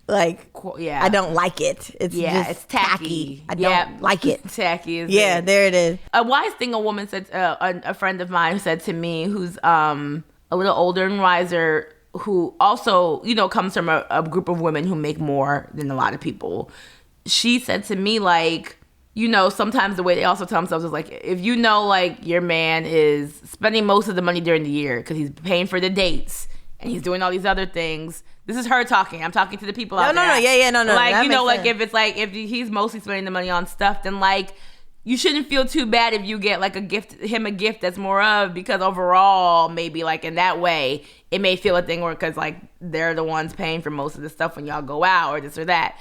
[SPEAKER 1] like, I don't like it. It's tacky. I don't like it.
[SPEAKER 2] Tacky is
[SPEAKER 1] there it is.
[SPEAKER 2] A wise thing a woman said, a friend of mine said to me, who's a little older and wiser, who also, comes from a group of women who make more than a lot of people. She said to me, like, sometimes the way they also tell themselves is like, if like your man is spending most of the money during the year because he's paying for the dates and he's doing all these other things. This is her talking. I'm talking to the people out there.
[SPEAKER 1] No.
[SPEAKER 2] Like, if he's mostly spending the money on stuff, then like, you shouldn't feel too bad if you get like a gift that's more of, because overall, maybe like in that way, it may feel a thing where, because like they're the ones paying for most of the stuff when y'all go out or this or that.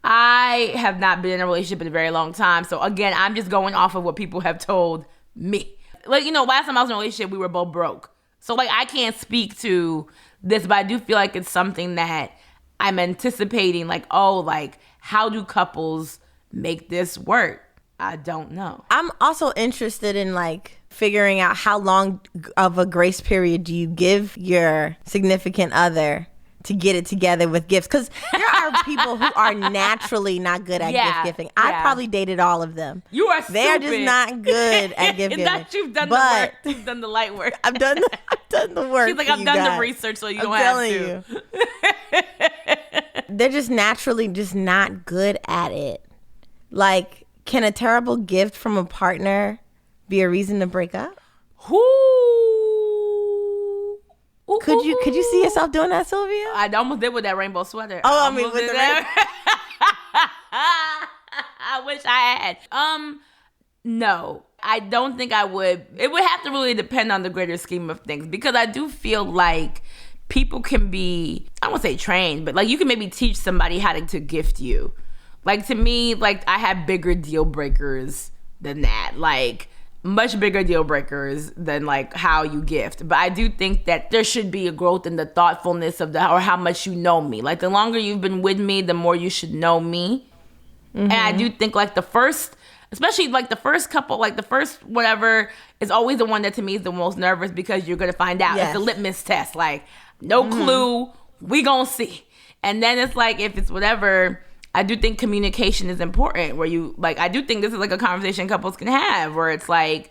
[SPEAKER 2] I have not been in a relationship in a very long time. So again, I'm just going off of what people have told me. Like, last time I was in a relationship, we were both broke. So like I can't speak to this, but I do feel like it's something that I'm anticipating, like, oh, like how do couples make this work? I don't know.
[SPEAKER 1] I'm also interested in like figuring out how long of a grace period do you give your significant other to get it together with gifts, because there are people who are naturally not good at gift giving. I probably dated all of them.
[SPEAKER 2] You are stupid.
[SPEAKER 1] They're just not good at gift giving.
[SPEAKER 2] Not you've done the work. You've done the light work.
[SPEAKER 1] I've done the work.
[SPEAKER 2] She's like, I've done the research, so you don't have to.
[SPEAKER 1] They're just naturally just not good at it. Like, can a terrible gift from a partner be a reason to break up? Could you see yourself doing that, Sylvia?
[SPEAKER 2] I almost did with that rainbow sweater.
[SPEAKER 1] Oh, I mean, with the rainbow.
[SPEAKER 2] I wish I had. No, I don't think I would. It would have to really depend on the greater scheme of things, because I do feel like people can be, I won't say trained, but like you can maybe teach somebody how to gift you. Like to me, like I have bigger deal breakers than that. Like much bigger deal breakers than like how you gift. But I do think that there should be a growth in the thoughtfulness of or how much you know me. Like the longer you've been with me, the more you should know me. Mm-hmm. And I do think like the first, especially like the first couple, like the first whatever is always the one that to me is the most nervous, because you're going to find out. Yes. It's a litmus test. Like no clue, we gonna see. And then it's like, if it's whatever, I do think communication is important, where you, like, I do think this is like a conversation couples can have, where it's like,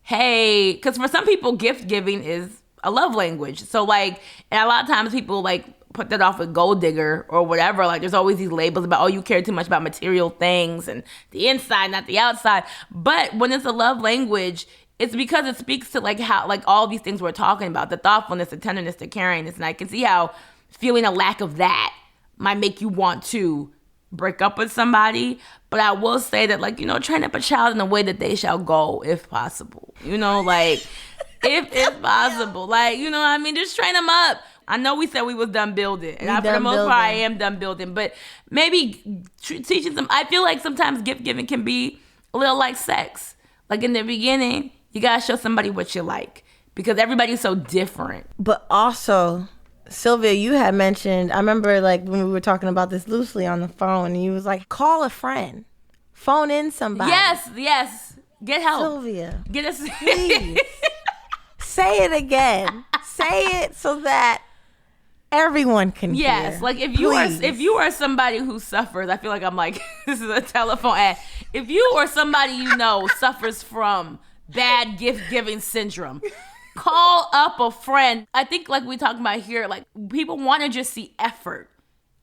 [SPEAKER 2] hey, because for some people, gift giving is a love language. So like, and a lot of times people like put that off with gold digger or whatever. Like there's always these labels about, oh, you care too much about material things and the inside, not the outside. But when it's a love language, it's because it speaks to like how, like all these things we're talking about, the thoughtfulness, the tenderness, the caringness. And I can see how feeling a lack of that might make you want to break up with somebody. But I will say that, like, you know, train up a child in the way that they shall go, if possible. You know, like, if it's possible. Like, you know what I mean? Just train them up. I know we said we was done building. And for the most part, I am done building. But maybe teaching them. I feel like sometimes gift giving can be a little like sex. Like in the beginning, you got to show somebody what you like, because everybody's so different.
[SPEAKER 1] But also, Sylvia, you had mentioned, I remember like when we were talking about this loosely on the phone, and you was like, call a friend, phone in somebody.
[SPEAKER 2] Yes. Get help.
[SPEAKER 1] Sylvia,
[SPEAKER 2] get us.
[SPEAKER 1] Please. Say it again. Say it so that everyone can hear.
[SPEAKER 2] Yes, like if you are somebody who suffers, I feel like I'm like, this is a telephone ad. If you or somebody you know suffers from bad gift giving syndrome, call up a friend. I think like we talking about here, like people want to just see effort.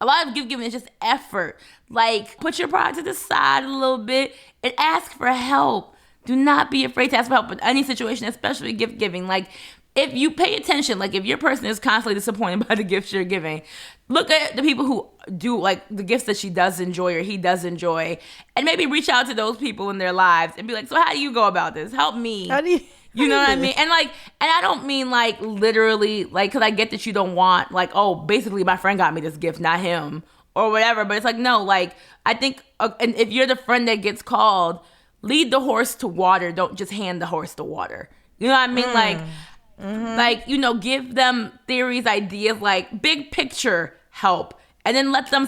[SPEAKER 2] A lot of gift giving is just effort. Like put your pride to the side a little bit and ask for help. Do not be afraid to ask for help in any situation, especially gift giving. Like if you pay attention, like if your person is constantly disappointed by the gifts you're giving, look at the people who do like the gifts that she does enjoy or he does enjoy, and maybe reach out to those people in their lives and be like, so how do you go about this? Help me.
[SPEAKER 1] How do you?
[SPEAKER 2] You know what I mean? And like, and I don't mean like literally, like, because I get that you don't want like, oh, basically my friend got me this gift, not him or whatever. But it's like, no, like I think, and if you're the friend that gets called, lead the horse to water. Don't just hand the horse the water. You know what I mean? Like, you know, give them theories, ideas, like big picture help, and then let them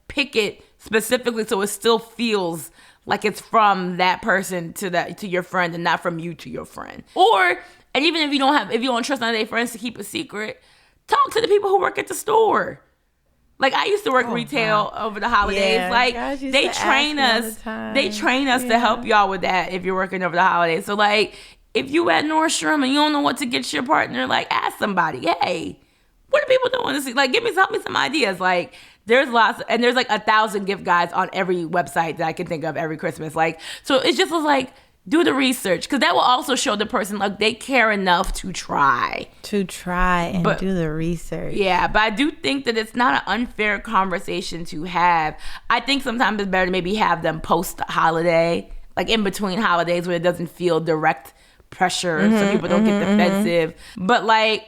[SPEAKER 2] pick it specifically so it still feels like it's from that person to your friend and not from you to your friend. Or, and even if you don't trust none of their friends to keep a secret, talk to the people who work at the store. Like I used to work retail over the holidays.
[SPEAKER 1] Yeah,
[SPEAKER 2] like
[SPEAKER 1] guys used
[SPEAKER 2] they
[SPEAKER 1] to
[SPEAKER 2] train us. They train us to help y'all with that if you're working over the holidays. So like if you at Nordstrom and you don't know what to get your partner, like ask somebody, hey, what do people doing to see? Like help me some ideas. Like there's lots, and there's like 1,000 gift guides on every website that I can think of every Christmas. Like, so it's just like, do the research, because that will also show the person like they care enough to try
[SPEAKER 1] and do the research.
[SPEAKER 2] Yeah, but I do think that it's not an unfair conversation to have. I think sometimes it's better to maybe have them post holiday, like in between holidays, where it doesn't feel direct pressure, so people don't get defensive. But like,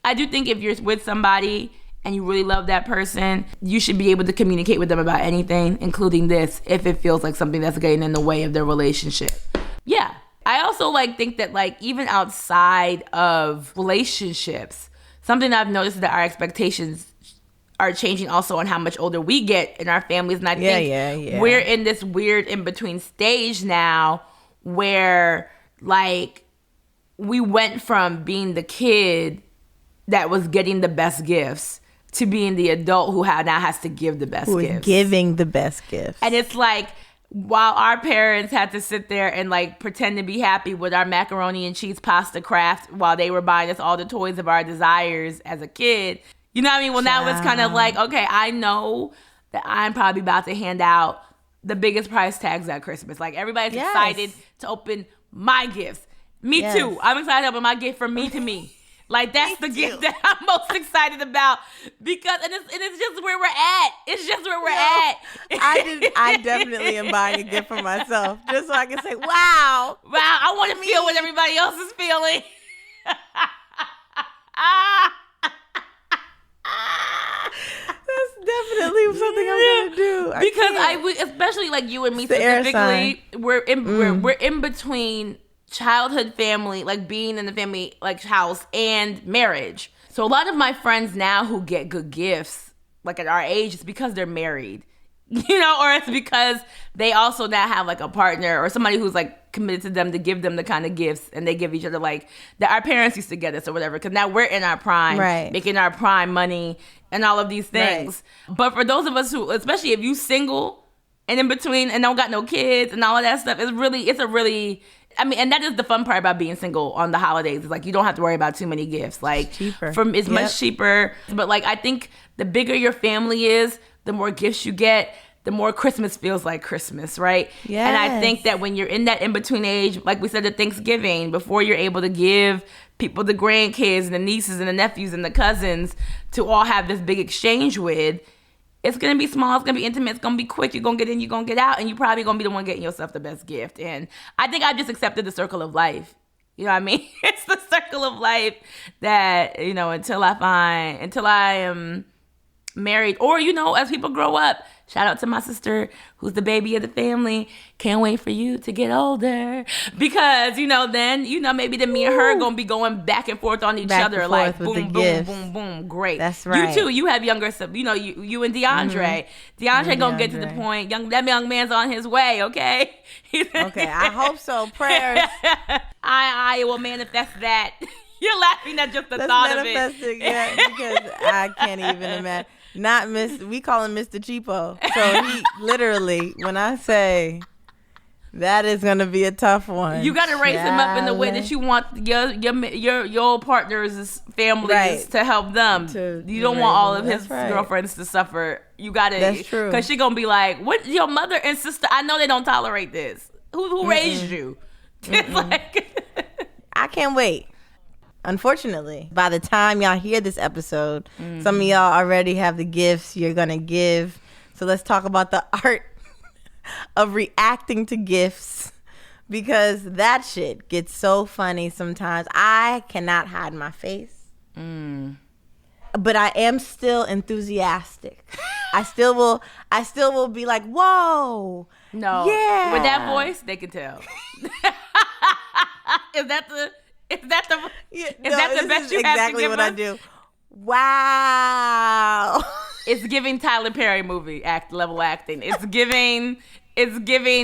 [SPEAKER 2] I do think if you're with somebody and you really love that person, you should be able to communicate with them about anything, including this, if it feels like something that's getting in the way of their relationship. Yeah. I also like think that like even outside of relationships, something I've noticed is that our expectations are changing also on how much older we get in our families. And I think we're in this weird in-between stage now where like we went from being the kid that was getting the best gifts to being the adult who now has to give the best gifts.
[SPEAKER 1] Who is giving the best gifts.
[SPEAKER 2] And it's like, while our parents had to sit there and like pretend to be happy with our macaroni and cheese pasta craft while they were buying us all the toys of our desires as a kid, you know what I mean? Well, now it's kind of like, okay, I know that I'm probably about to hand out the biggest price tags at Christmas. Like everybody's excited to open my gifts. Me too. I'm excited to open my gift from me to me. Like that's the gift that I'm most excited about because and it's just where we're at. It's just where we're at.
[SPEAKER 1] I definitely am buying a gift for myself just so I can say, wow,
[SPEAKER 2] I want to feel what everybody else is feeling.
[SPEAKER 1] That's definitely something I'm gonna do.
[SPEAKER 2] Because especially like you and me specifically, we're in between childhood family, like being in the family like house and marriage. So a lot of my friends now who get good gifts like at our age, it's because they're married, you know, or it's because they also now have like a partner or somebody who's like committed to them to give them the kind of gifts and they give each other like that our parents used to get us or whatever, because now we're in our prime, making our prime money and all of these things. But for those of us who, especially if you single and in between and don't got no kids and all of that stuff, I mean, and that is the fun part about being single on the holidays. It's like you don't have to worry about too many gifts. Like it's cheaper. It's much cheaper. But like I think the bigger your family is, the more gifts you get, the more Christmas feels like Christmas, right? Yes. And I think that when you're in that in-between age, like we said at Thanksgiving, before you're able to give people the grandkids and the nieces and the nephews and the cousins to all have this big exchange with, it's going to be small, it's going to be intimate, it's going to be quick, you're going to get in, you're going to get out, and you're probably going to be the one getting yourself the best gift. And I think I've just accepted the circle of life. You know what I mean? It's the circle of life that, you know, until I am married, or, you know, as people grow up. Shout out to my sister who's the baby of the family. Can't wait for you to get older. Because, you know, then, you know, maybe then me and her going to be going back and forth on each other. Like, boom, boom, boom, boom. Great.
[SPEAKER 1] That's right.
[SPEAKER 2] You too. You have younger, you know, you and DeAndre. DeAndre going to get to the point. That young man's on his way, okay?
[SPEAKER 1] Okay, I hope so. Prayers.
[SPEAKER 2] I will manifest that. You're laughing at just the thought of it.
[SPEAKER 1] Yeah, because I can't even imagine. We call him Mr. Cheapo. So he literally, when I say that is going to be a tough one.
[SPEAKER 2] You got to raise him up in the way that you want your partner's families to help them. You don't want all of his girlfriends to suffer. You got to.
[SPEAKER 1] That's true.
[SPEAKER 2] Because she's going to be like, what, your mother and sister, I know they don't tolerate this. Who raised you? It's like,
[SPEAKER 1] I can't wait. Unfortunately, by the time y'all hear this episode, some of y'all already have the gifts you're going to give. So let's talk about the art of reacting to gifts, because that shit gets so funny sometimes. I cannot hide my face. But I am still enthusiastic. I still will be like, whoa.
[SPEAKER 2] No.
[SPEAKER 1] Yeah.
[SPEAKER 2] With that voice, they can tell. Is that the best you have to give
[SPEAKER 1] exactly what I do. Wow.
[SPEAKER 2] It's giving Tyler Perry movie level acting. It's giving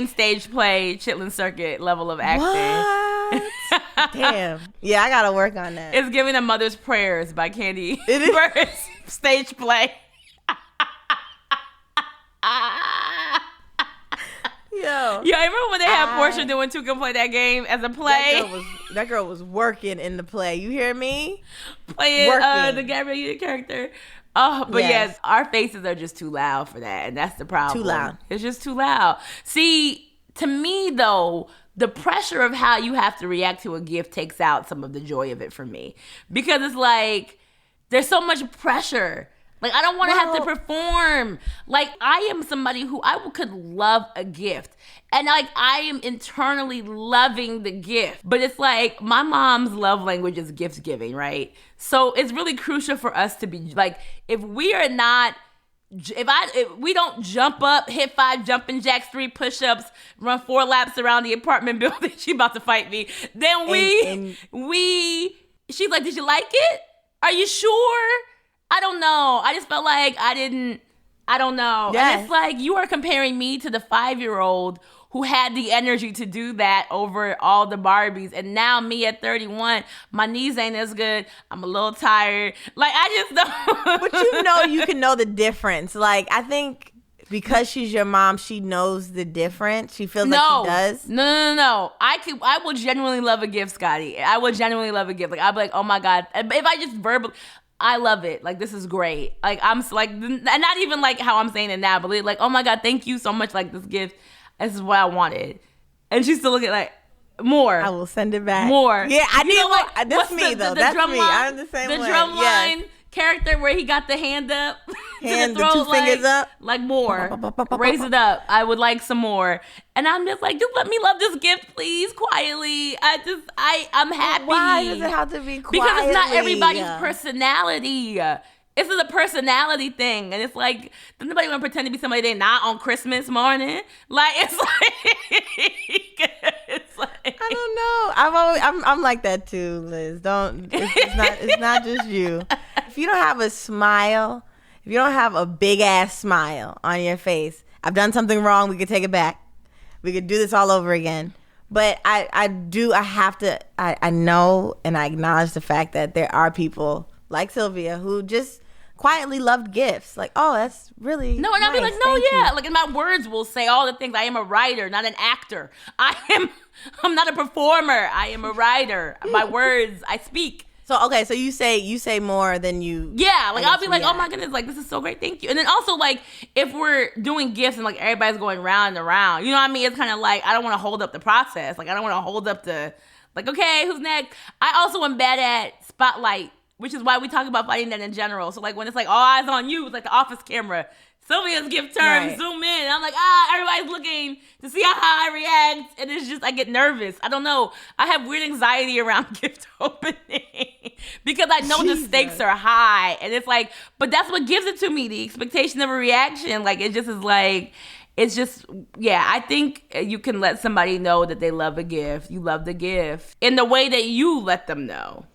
[SPEAKER 2] stage play, Chitlin Circuit level of acting.
[SPEAKER 1] What? Damn. Yeah, I gotta work on that.
[SPEAKER 2] It's giving A Mother's Prayers by Candy. It is stage play.
[SPEAKER 1] Yo, I
[SPEAKER 2] remember when they had Portia doing Two Can Play That Game as a play?
[SPEAKER 1] That girl was working in the play. You hear me?
[SPEAKER 2] Playing the Gabrielle Union character. Oh, but yes, our faces are just too loud for that, and that's the problem.
[SPEAKER 1] Too loud.
[SPEAKER 2] It's just too loud. See, to me though, the pressure of how you have to react to a gift takes out some of the joy of it for me, because it's like there's so much pressure. Like, I don't want to have to perform. Like, I am somebody who could love a gift. And, like, I am internally loving the gift. But it's like, my mom's love language is gift giving, right? So it's really crucial for us to be, like, if we are not if we don't jump up, hit 5 jumping jacks, 3 push-ups, run 4 laps around the apartment building, she about to fight me. Then she's like, did you like it? Are you sure? I don't know. I just felt like I don't know. Yes. And it's like, you are comparing me to the 5-year-old who had the energy to do that over all the Barbies. And now me at 31, my knees ain't as good. I'm a little tired. Like, I just don't.
[SPEAKER 1] But you can know the difference. Like, I think because she's your mom, she knows the difference. She feels like she does.
[SPEAKER 2] No. I will genuinely love a gift, Scotty. I will genuinely love a gift. Like, I'll be like, oh my God. If I just verbally, I love it. Like, this is great. Like, I'm like, and not even like how I'm saying it now, but like, oh my God, thank you so much. Like, this gift. This is what I wanted. And she's still looking like, more.
[SPEAKER 1] I will send it back.
[SPEAKER 2] More.
[SPEAKER 1] Yeah, I need more. That's me, though. That's me. I'm the same way.
[SPEAKER 2] The drum line character where he got the hand up to the throat.
[SPEAKER 1] The 2 fingers up.
[SPEAKER 2] Like, more. Raise it up. I would like some more. And I'm just like, just let me love this gift, please, quietly. I'm happy.
[SPEAKER 1] Why does it have to be quietly?
[SPEAKER 2] Because it's not everybody's personality. It's a personality thing, and it's like, does nobody want to pretend to be somebody they're not on Christmas morning? Like, it's like
[SPEAKER 1] I don't know. I'm like that too, Liz. It's not just you. If you don't have a smile, if you don't have a big ass smile on your face, I've done something wrong. We could take it back. We could do this all over again. But I know and I acknowledge the fact that there are people like Sylvia who just quietly loved gifts. Like, oh, that's really
[SPEAKER 2] no, and
[SPEAKER 1] nice.
[SPEAKER 2] I'll be like, no, yeah. Like, in my words will say all the things. I am a writer, not an actor. I'm not a performer. I am a writer. My words, I speak.
[SPEAKER 1] So, okay, so you say more than you.
[SPEAKER 2] Yeah, like, I'll be like, oh my goodness, like, this is so great, thank you. And then also, like, if we're doing gifts and like everybody's going round and around, you know what I mean? It's kind of like, I don't want to hold up the process. Like, I don't want to hold up the, like, okay, who's next? I also am bad at spotlight, which is why we talk about fighting that in general. So, like, when it's like all eyes on you, it's like the office camera. Sylvia's gift term, right. Zoom in. I'm like, everybody's looking to see how I react. And it's just, I get nervous. I don't know. I have weird anxiety around gift opening because I know the stakes are high. And it's like, but that's what gives it to me, the expectation of a reaction. Like, it just is like, it's just, yeah, I think you can let somebody know that they love a gift. You love the gift in the way that you let them know.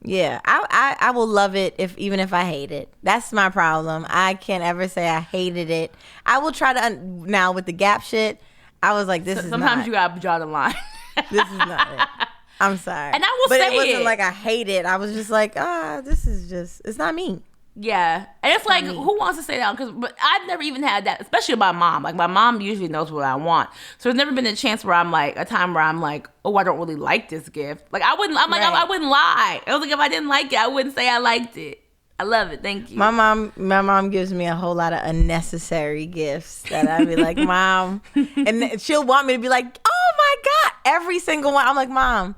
[SPEAKER 1] Yeah, I will love it even if I hate it. That's my problem. I can't ever say I hated it. I will try to now with the Gap shit. I was like,
[SPEAKER 2] sometimes you gotta draw the line.
[SPEAKER 1] This is not it. I'm sorry,
[SPEAKER 2] and I will say
[SPEAKER 1] it wasn't like I hate it. I was just like, this is just, it's not me.
[SPEAKER 2] Yeah, and it's like, who wants to say that? But I've never even had that, especially with my mom. Like, my mom usually knows what I want, so there's never been a chance where I'm like, a time where I'm like, oh, I don't really like this gift. Like, I wouldn't lie. It was like, if I didn't like it, I wouldn't say I liked it. I love it. Thank you.
[SPEAKER 1] My mom gives me a whole lot of unnecessary gifts that I'd be like, Mom, and she'll want me to be like, oh my God, every single one. I'm like, Mom,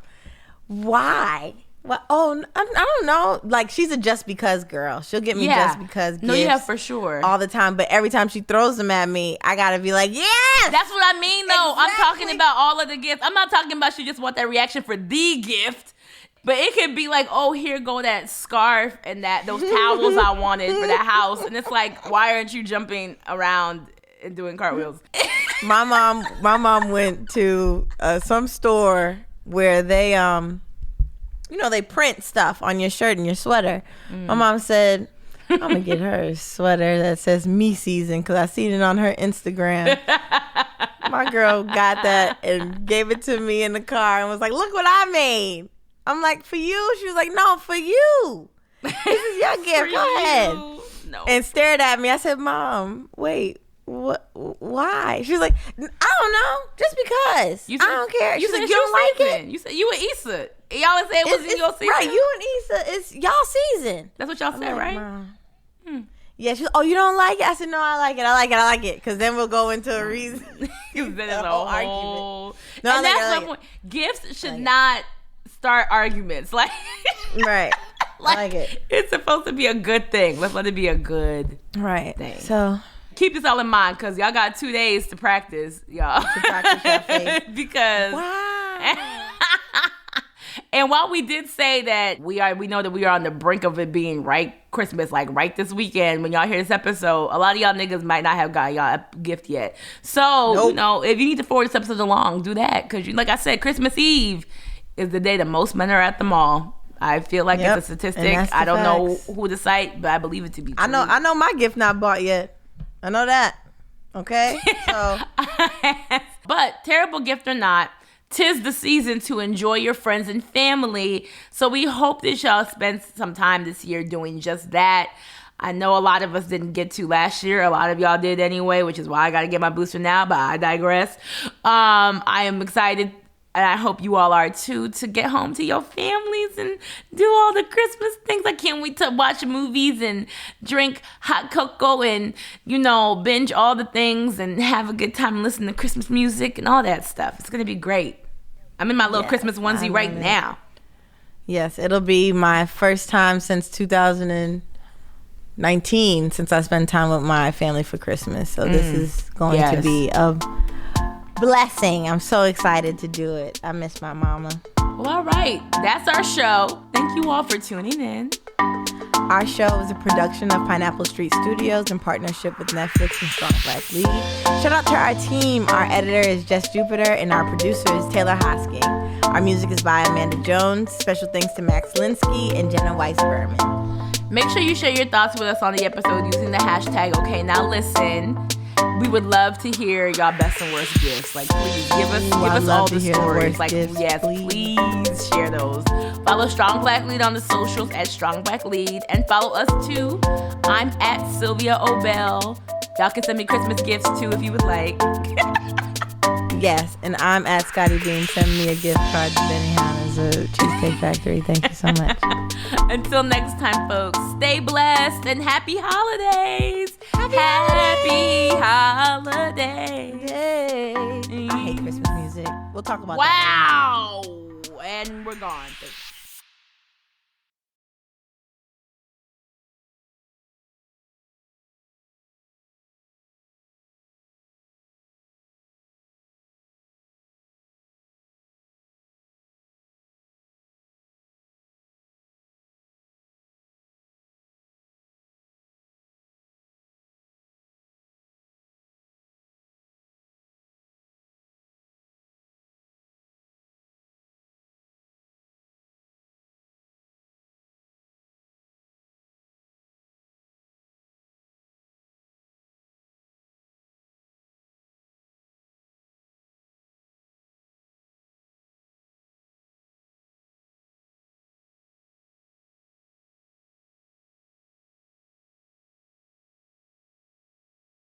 [SPEAKER 1] why? Well, I don't know. Like, she's a just because girl. She'll get me just because gifts.
[SPEAKER 2] No, yeah, for sure.
[SPEAKER 1] All the time. But every time she throws them at me, I got to be like, yes!
[SPEAKER 2] That's what I mean, though. Exactly. I'm talking about all of the gifts. I'm not talking about she just want that reaction for the gift. But it could be like, oh, here go that scarf and those towels I wanted for the house. And it's like, why aren't you jumping around and doing cartwheels?
[SPEAKER 1] My mom went to some store where they they print stuff on your shirt and your sweater. My mom said, I'm going to get her a sweater that says me season because I seen it on her Instagram. My girl got that and gave it to me in the car and was like, look what I made. I'm like, for you? She was like, no, for you. This is your gift. Go ahead. No. And stared at me. I said, Mom, wait. What? Why? She was like, I don't know. Just because. I don't care. She said, you don't like it?
[SPEAKER 2] You said you and Issa. Y'all said it was in your season.
[SPEAKER 1] Right, you and Issa, it's y'all season.
[SPEAKER 2] That's what y'all said, like, right?
[SPEAKER 1] Yeah, she was, oh, you don't like it? I said, no, I like it. Because then we'll go into a reason.
[SPEAKER 2] Then it's a whole argument. No, and that's the point. Gifts should not start arguments. Like,
[SPEAKER 1] right.
[SPEAKER 2] Like,
[SPEAKER 1] I like it.
[SPEAKER 2] It's supposed to be a good thing. Let's let it be a good thing.
[SPEAKER 1] So
[SPEAKER 2] keep this all in mind because y'all got 2 days to practice, y'all.
[SPEAKER 1] To practice your faith.
[SPEAKER 2] Because
[SPEAKER 1] wow.
[SPEAKER 2] And while we did say that we know that we are on the brink of it being Christmas, like right this weekend, when y'all hear this episode, a lot of y'all niggas might not have got y'all a gift yet. So, if you need to forward this episode along, do that. Because like I said, Christmas Eve is the day that most men are at the mall. I feel like it's a statistic. I don't know who to cite, but I believe it to be true.
[SPEAKER 1] I know my gift not bought yet. I know that. Okay? So.
[SPEAKER 2] But terrible gift or not, 'tis the season to enjoy your friends and family. So we hope that y'all spend some time this year doing just that. I know a lot of us didn't get to last year. A lot of y'all did anyway, which is why I got to get my booster now, but I digress. I am excited, and I hope you all are too, to get home to your families and do all the Christmas things. I can't wait to watch movies and drink hot cocoa and, binge all the things and have a good time listening to Christmas music and all that stuff. It's going to be great. I'm in my little Christmas onesie right now.
[SPEAKER 1] Yes, it'll be my first time since 2019 since I spent time with my family for Christmas. So this is going to be a blessing. I'm so excited to do it. I miss my mama.
[SPEAKER 2] Well, all right. That's our show. Thank you all for tuning in.
[SPEAKER 1] Our show is a production of Pineapple Street Studios in partnership with Netflix and Strong Black Lead. Shout out to our team. Our editor is Jess Jupiter and our producer is Taylor Hosking. Our music is by Amanda Jones. Special thanks to Max Linsky and Jenna Weiss-Berman.
[SPEAKER 2] Make sure you share your thoughts with us on the episode using the hashtag #OkayNowListen. We would love to hear y'all best and worst gifts. Like, please give us all the stories. Like, gifts, yes, please share those. Follow Strong Black Lead on the socials at Strong Black Lead, and follow us too. I'm at Sylvia Obel. Y'all can send me Christmas gifts too if you would like.
[SPEAKER 1] Yes, and I'm at Scotty Bean. Send me a gift card to Benihana's Cheesecake Factory. Thank you so much.
[SPEAKER 2] Until next time, folks, stay blessed and happy holidays. Happy holidays.
[SPEAKER 1] Yay. I hate Christmas music. We'll talk about that.
[SPEAKER 2] Wow. And we're gone.